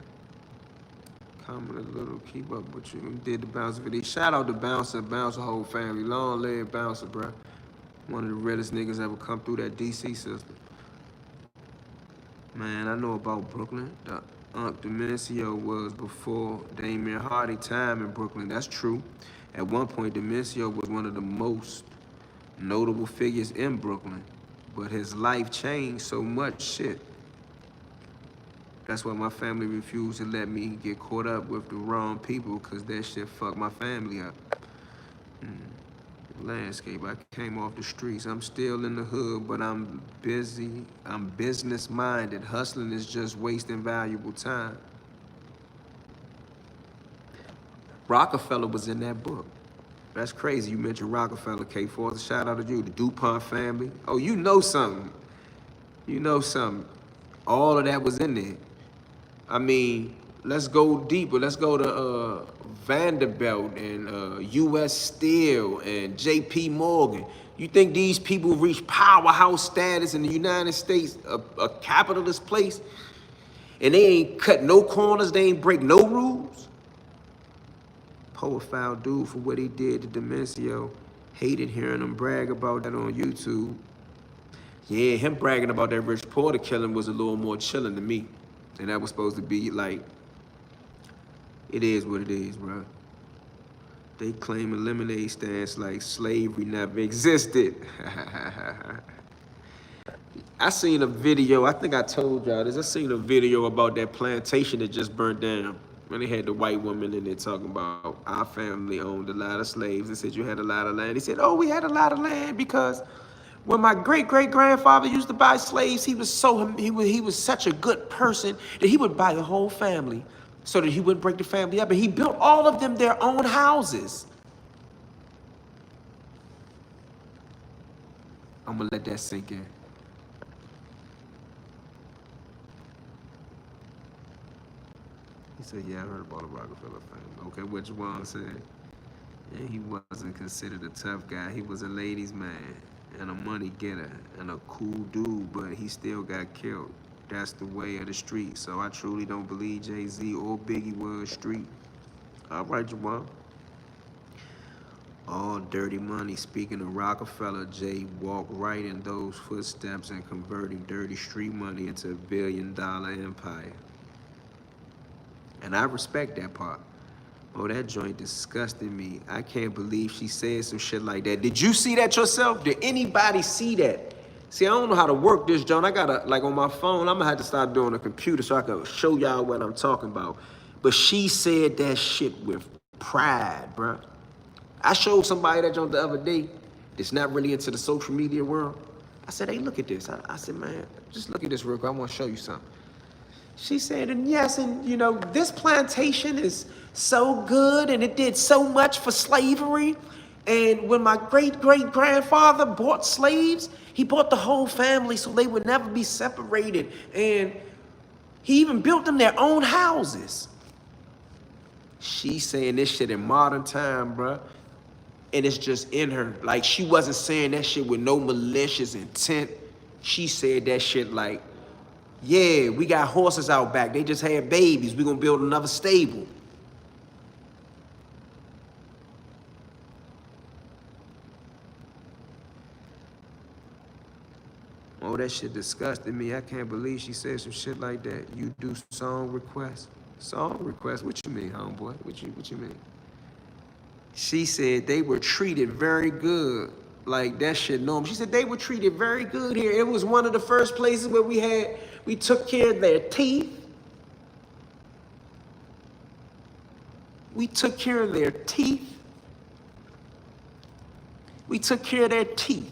Comment a little, keep up with you. Did the bouncer video. Shout out to Bouncer whole family. Long live Bouncer, bro. One of the realest niggas ever come through that DC system. Man, I know about Brooklyn. The Unc Demencio was before Damian Hardy time in Brooklyn. That's true. At one point, Demencio was one of the most notable figures in Brooklyn. But his life changed so much shit. That's why my family refused to let me get caught up with the wrong people, because that shit fucked my family up. Landscape, I came off the streets. I'm still in the hood, but I'm busy. I'm business-minded. Hustling is just wasting valuable time. Rockefeller was in that book. That's crazy. You mentioned Rockefeller, K4. Shout out to you, the DuPont family. Oh, you know something. You know something. All of that was in there. I mean, let's go deeper. Let's go to Vanderbilt and U.S. Steel and J.P. Morgan. You think these people reach powerhouse status in the United States, a capitalist place, and they ain't cut no corners, they ain't break no rules? Poor dude for what he did to Demencio. Hated hearing him brag about that on YouTube. Yeah, him bragging about that Rich Porter killing was a little more chilling to me. And that was supposed to be like, it is what it is, bro. They claim a lemonade stance like slavery never existed. I seen a video, I think I told y'all this, I seen a video about that plantation that just burnt down. When they had the white woman in there talking about our family owned a lot of slaves and said you had a lot of land. He said, oh, we had a lot of land because when my great-great-grandfather used to buy slaves, he was such a good person that he would buy the whole family so that he wouldn't break the family up. And he built all of them their own houses. I'm gonna let that sink in. He said, yeah, I heard about the Rockefeller family. Okay, what Juwan said. And he wasn't considered a tough guy. He was a ladies' man and a money getter and a cool dude, but he still got killed. That's the way of the street. So I truly don't believe Jay-Z or Biggie was street. All right, Juwan. All dirty money. Speaking of Rockefeller, Jay walked right in those footsteps and converting dirty street money into a billion-dollar empire. And I respect that part. Oh, that joint disgusted me. I can't believe she said some shit like that. Did you see that yourself? Did anybody see that? See, I don't know how to work this, John. I gotta, like on my phone, I'm gonna have to start doing a computer so I can show y'all what I'm talking about. But she said that shit with pride, bruh. I showed somebody that joint the other day that's not really into the social media world. I said, hey, look at this. I said, man, just look at this real quick. I wanna show you something. She said, and yes, and you know, this plantation is so good and it did so much for slavery. And when my great-great-grandfather bought slaves, he bought the whole family so they would never be separated. And he even built them their own houses. She saying this shit in modern time, bruh. And it's just in her. Like, she wasn't saying that shit with no malicious intent. She said that shit like, yeah, we got horses out back. They just had babies. We're gonna build another stable. Oh, that shit disgusted me. I can't believe she said some shit like that. You do song requests? Song requests? What you mean, homeboy? What you mean? She said they were treated very good. Like, that shit normal. She said they were treated very good here. It was one of the first places where we took care of their teeth. We took care of their teeth. We took care of their teeth.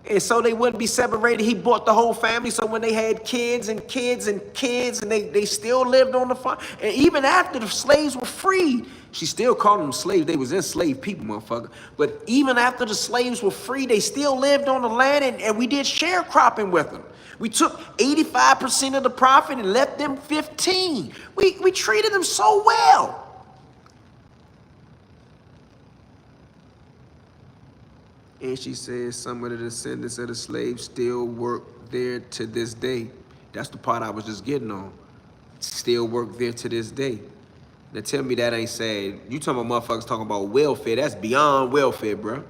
And so they wouldn't be separated. He bought the whole family. So when they had kids and kids and kids, and they still lived on the farm. And even after the slaves were freed, she still called them slaves. They was enslaved people, motherfucker. But even after the slaves were free, they still lived on the land, and we did sharecropping with them. We took 85% of the profit and left them 15. We treated them so well. And she says some of the descendants of the slaves still work there to this day. That's the part I was just getting on. Still work there to this day. Now tell me that ain't sad. You talking about motherfuckers talking about welfare. That's beyond welfare, bro.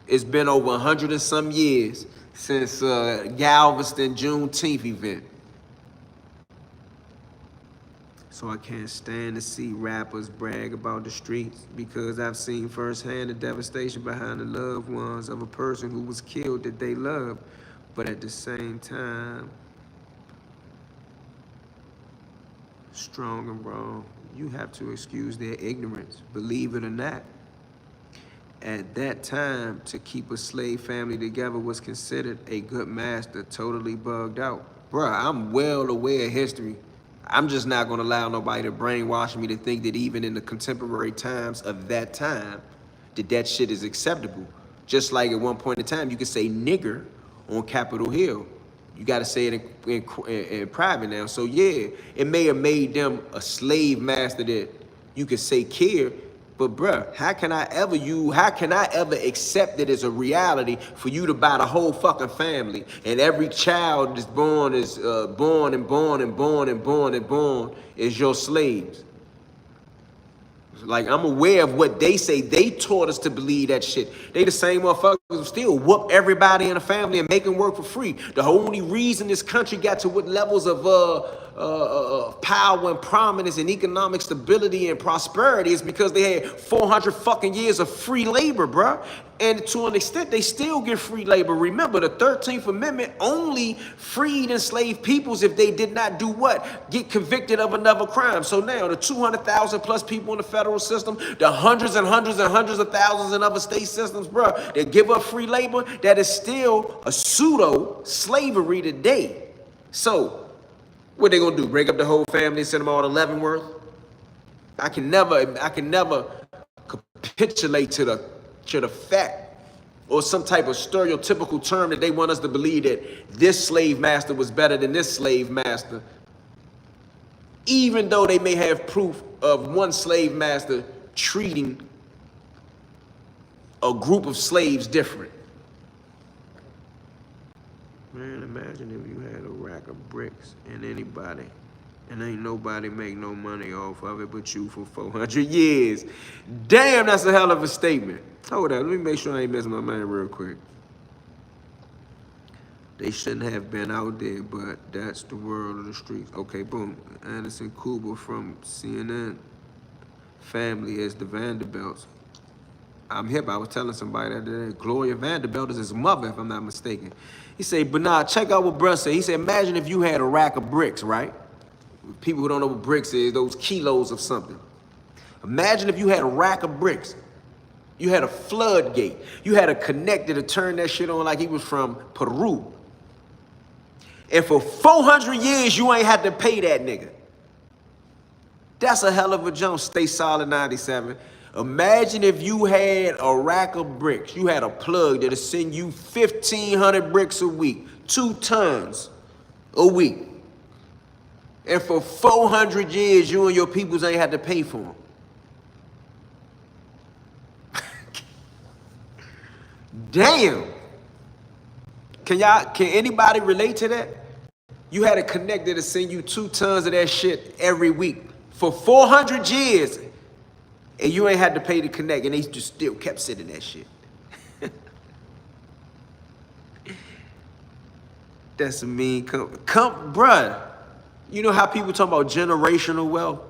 It's been over 100 and some years since Galveston Juneteenth event. So I can't stand to see rappers brag about the streets because I've seen firsthand the devastation behind the loved ones of a person who was killed that they loved. But at the same time, strong and wrong, you have to excuse their ignorance, believe it or not. At that time, to keep a slave family together was considered a good master totally bugged out. Bruh, I'm well aware of history. I'm just not gonna allow nobody to brainwash me to think that even in the contemporary times of that time, that shit is acceptable. Just like at one point in time, you could say nigger on Capitol Hill. You got to say it in private now. So yeah, it may have made them a slave master that you could say care, but bruh, how can I ever accept it as a reality for you to buy the whole fucking family and every child is born is your slaves? Like, I'm aware of what they say. They taught us to believe that shit. They the same motherfuckers who still whoop everybody in the family and make them work for free. The only reason this country got to what levels of power and prominence and economic stability and prosperity is because they had 400 fucking years of free labor, bruh. And to an extent, they still get free labor. Remember, the 13th Amendment only freed enslaved peoples if they did not do what? Get convicted of another crime. So now, the 200,000 plus people in the federal system, the hundreds and hundreds and hundreds of thousands in other state systems, bro, that give up free labor, that is still a pseudo-slavery today. So, what they gonna do? Break up the whole family and send them all to Leavenworth? I can never capitulate to the fact or some type of stereotypical term that they want us to believe that this slave master was better than this slave master, even though they may have proof of one slave master treating a group of slaves different. Man, imagine if you had a rack of bricks and ain't nobody make no money off of it but you for 400 years. Damn, that's a hell of a statement. Hold on, let me make sure I ain't messing my mind real quick. They shouldn't have been out there, but that's the world of the streets. Okay, boom. Anderson Cooper from CNN. Family as the Vanderbilts. I'm hip. I was telling somebody that Gloria Vanderbilt is his mother, if I'm not mistaken. He said, but nah, check out what bruh said. He said, imagine if you had a rack of bricks, right? People who don't know what bricks is, those kilos of something. Imagine if you had a rack of bricks. You had a floodgate. You had a connector to turn that shit on like he was from Peru. And for 400 years, you ain't had to pay that nigga. That's a hell of a jump. Stay solid 97. Imagine if you had a rack of bricks. You had a plug that'll send you 1,500 bricks a week, 2 tons a week. And for 400 years, you and your peoples ain't had to pay for them. Damn. Can anybody relate to that? You had a connector to send you 2 tons of that shit every week for 400 years. And you ain't had to pay to connect, and they just still kept sending that shit. That's a mean bruh. You know how people talk about generational wealth?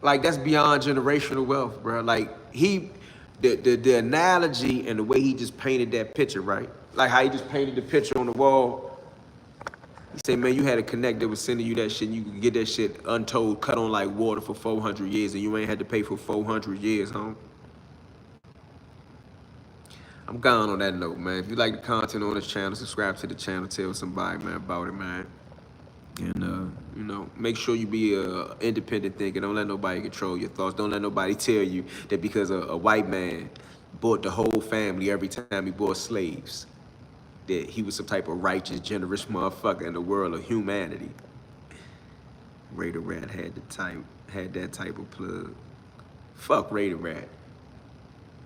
Like, that's beyond generational wealth, bruh. Like, the analogy and the way he just painted that picture, right? Like how he just painted the picture on the wall. He said, man, you had a connect that was sending you that shit, and you could get that shit untold, cut on like water for 400 years, and you ain't had to pay for 400 years, huh? I'm gone on that note, man. If you like the content on this channel, subscribe to the channel, tell somebody, man, about it, man. And, you know, make sure you be an independent thinker. Don't let nobody control your thoughts. Don't let nobody tell you that because a white man bought the whole family every time he bought slaves, that he was some type of righteous, generous motherfucker in the world of humanity. Raider Rat had that type of plug. Fuck Raider Rat.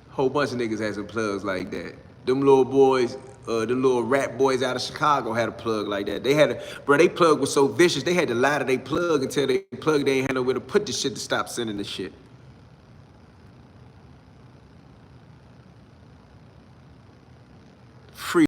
Whole bunch of niggas had some plugs like that. Them little boys, them little rat boys out of Chicago had a plug like that. They plug was so vicious, they had to lie to their plug until they plug they ain't had nowhere to put the shit to stop sending the shit.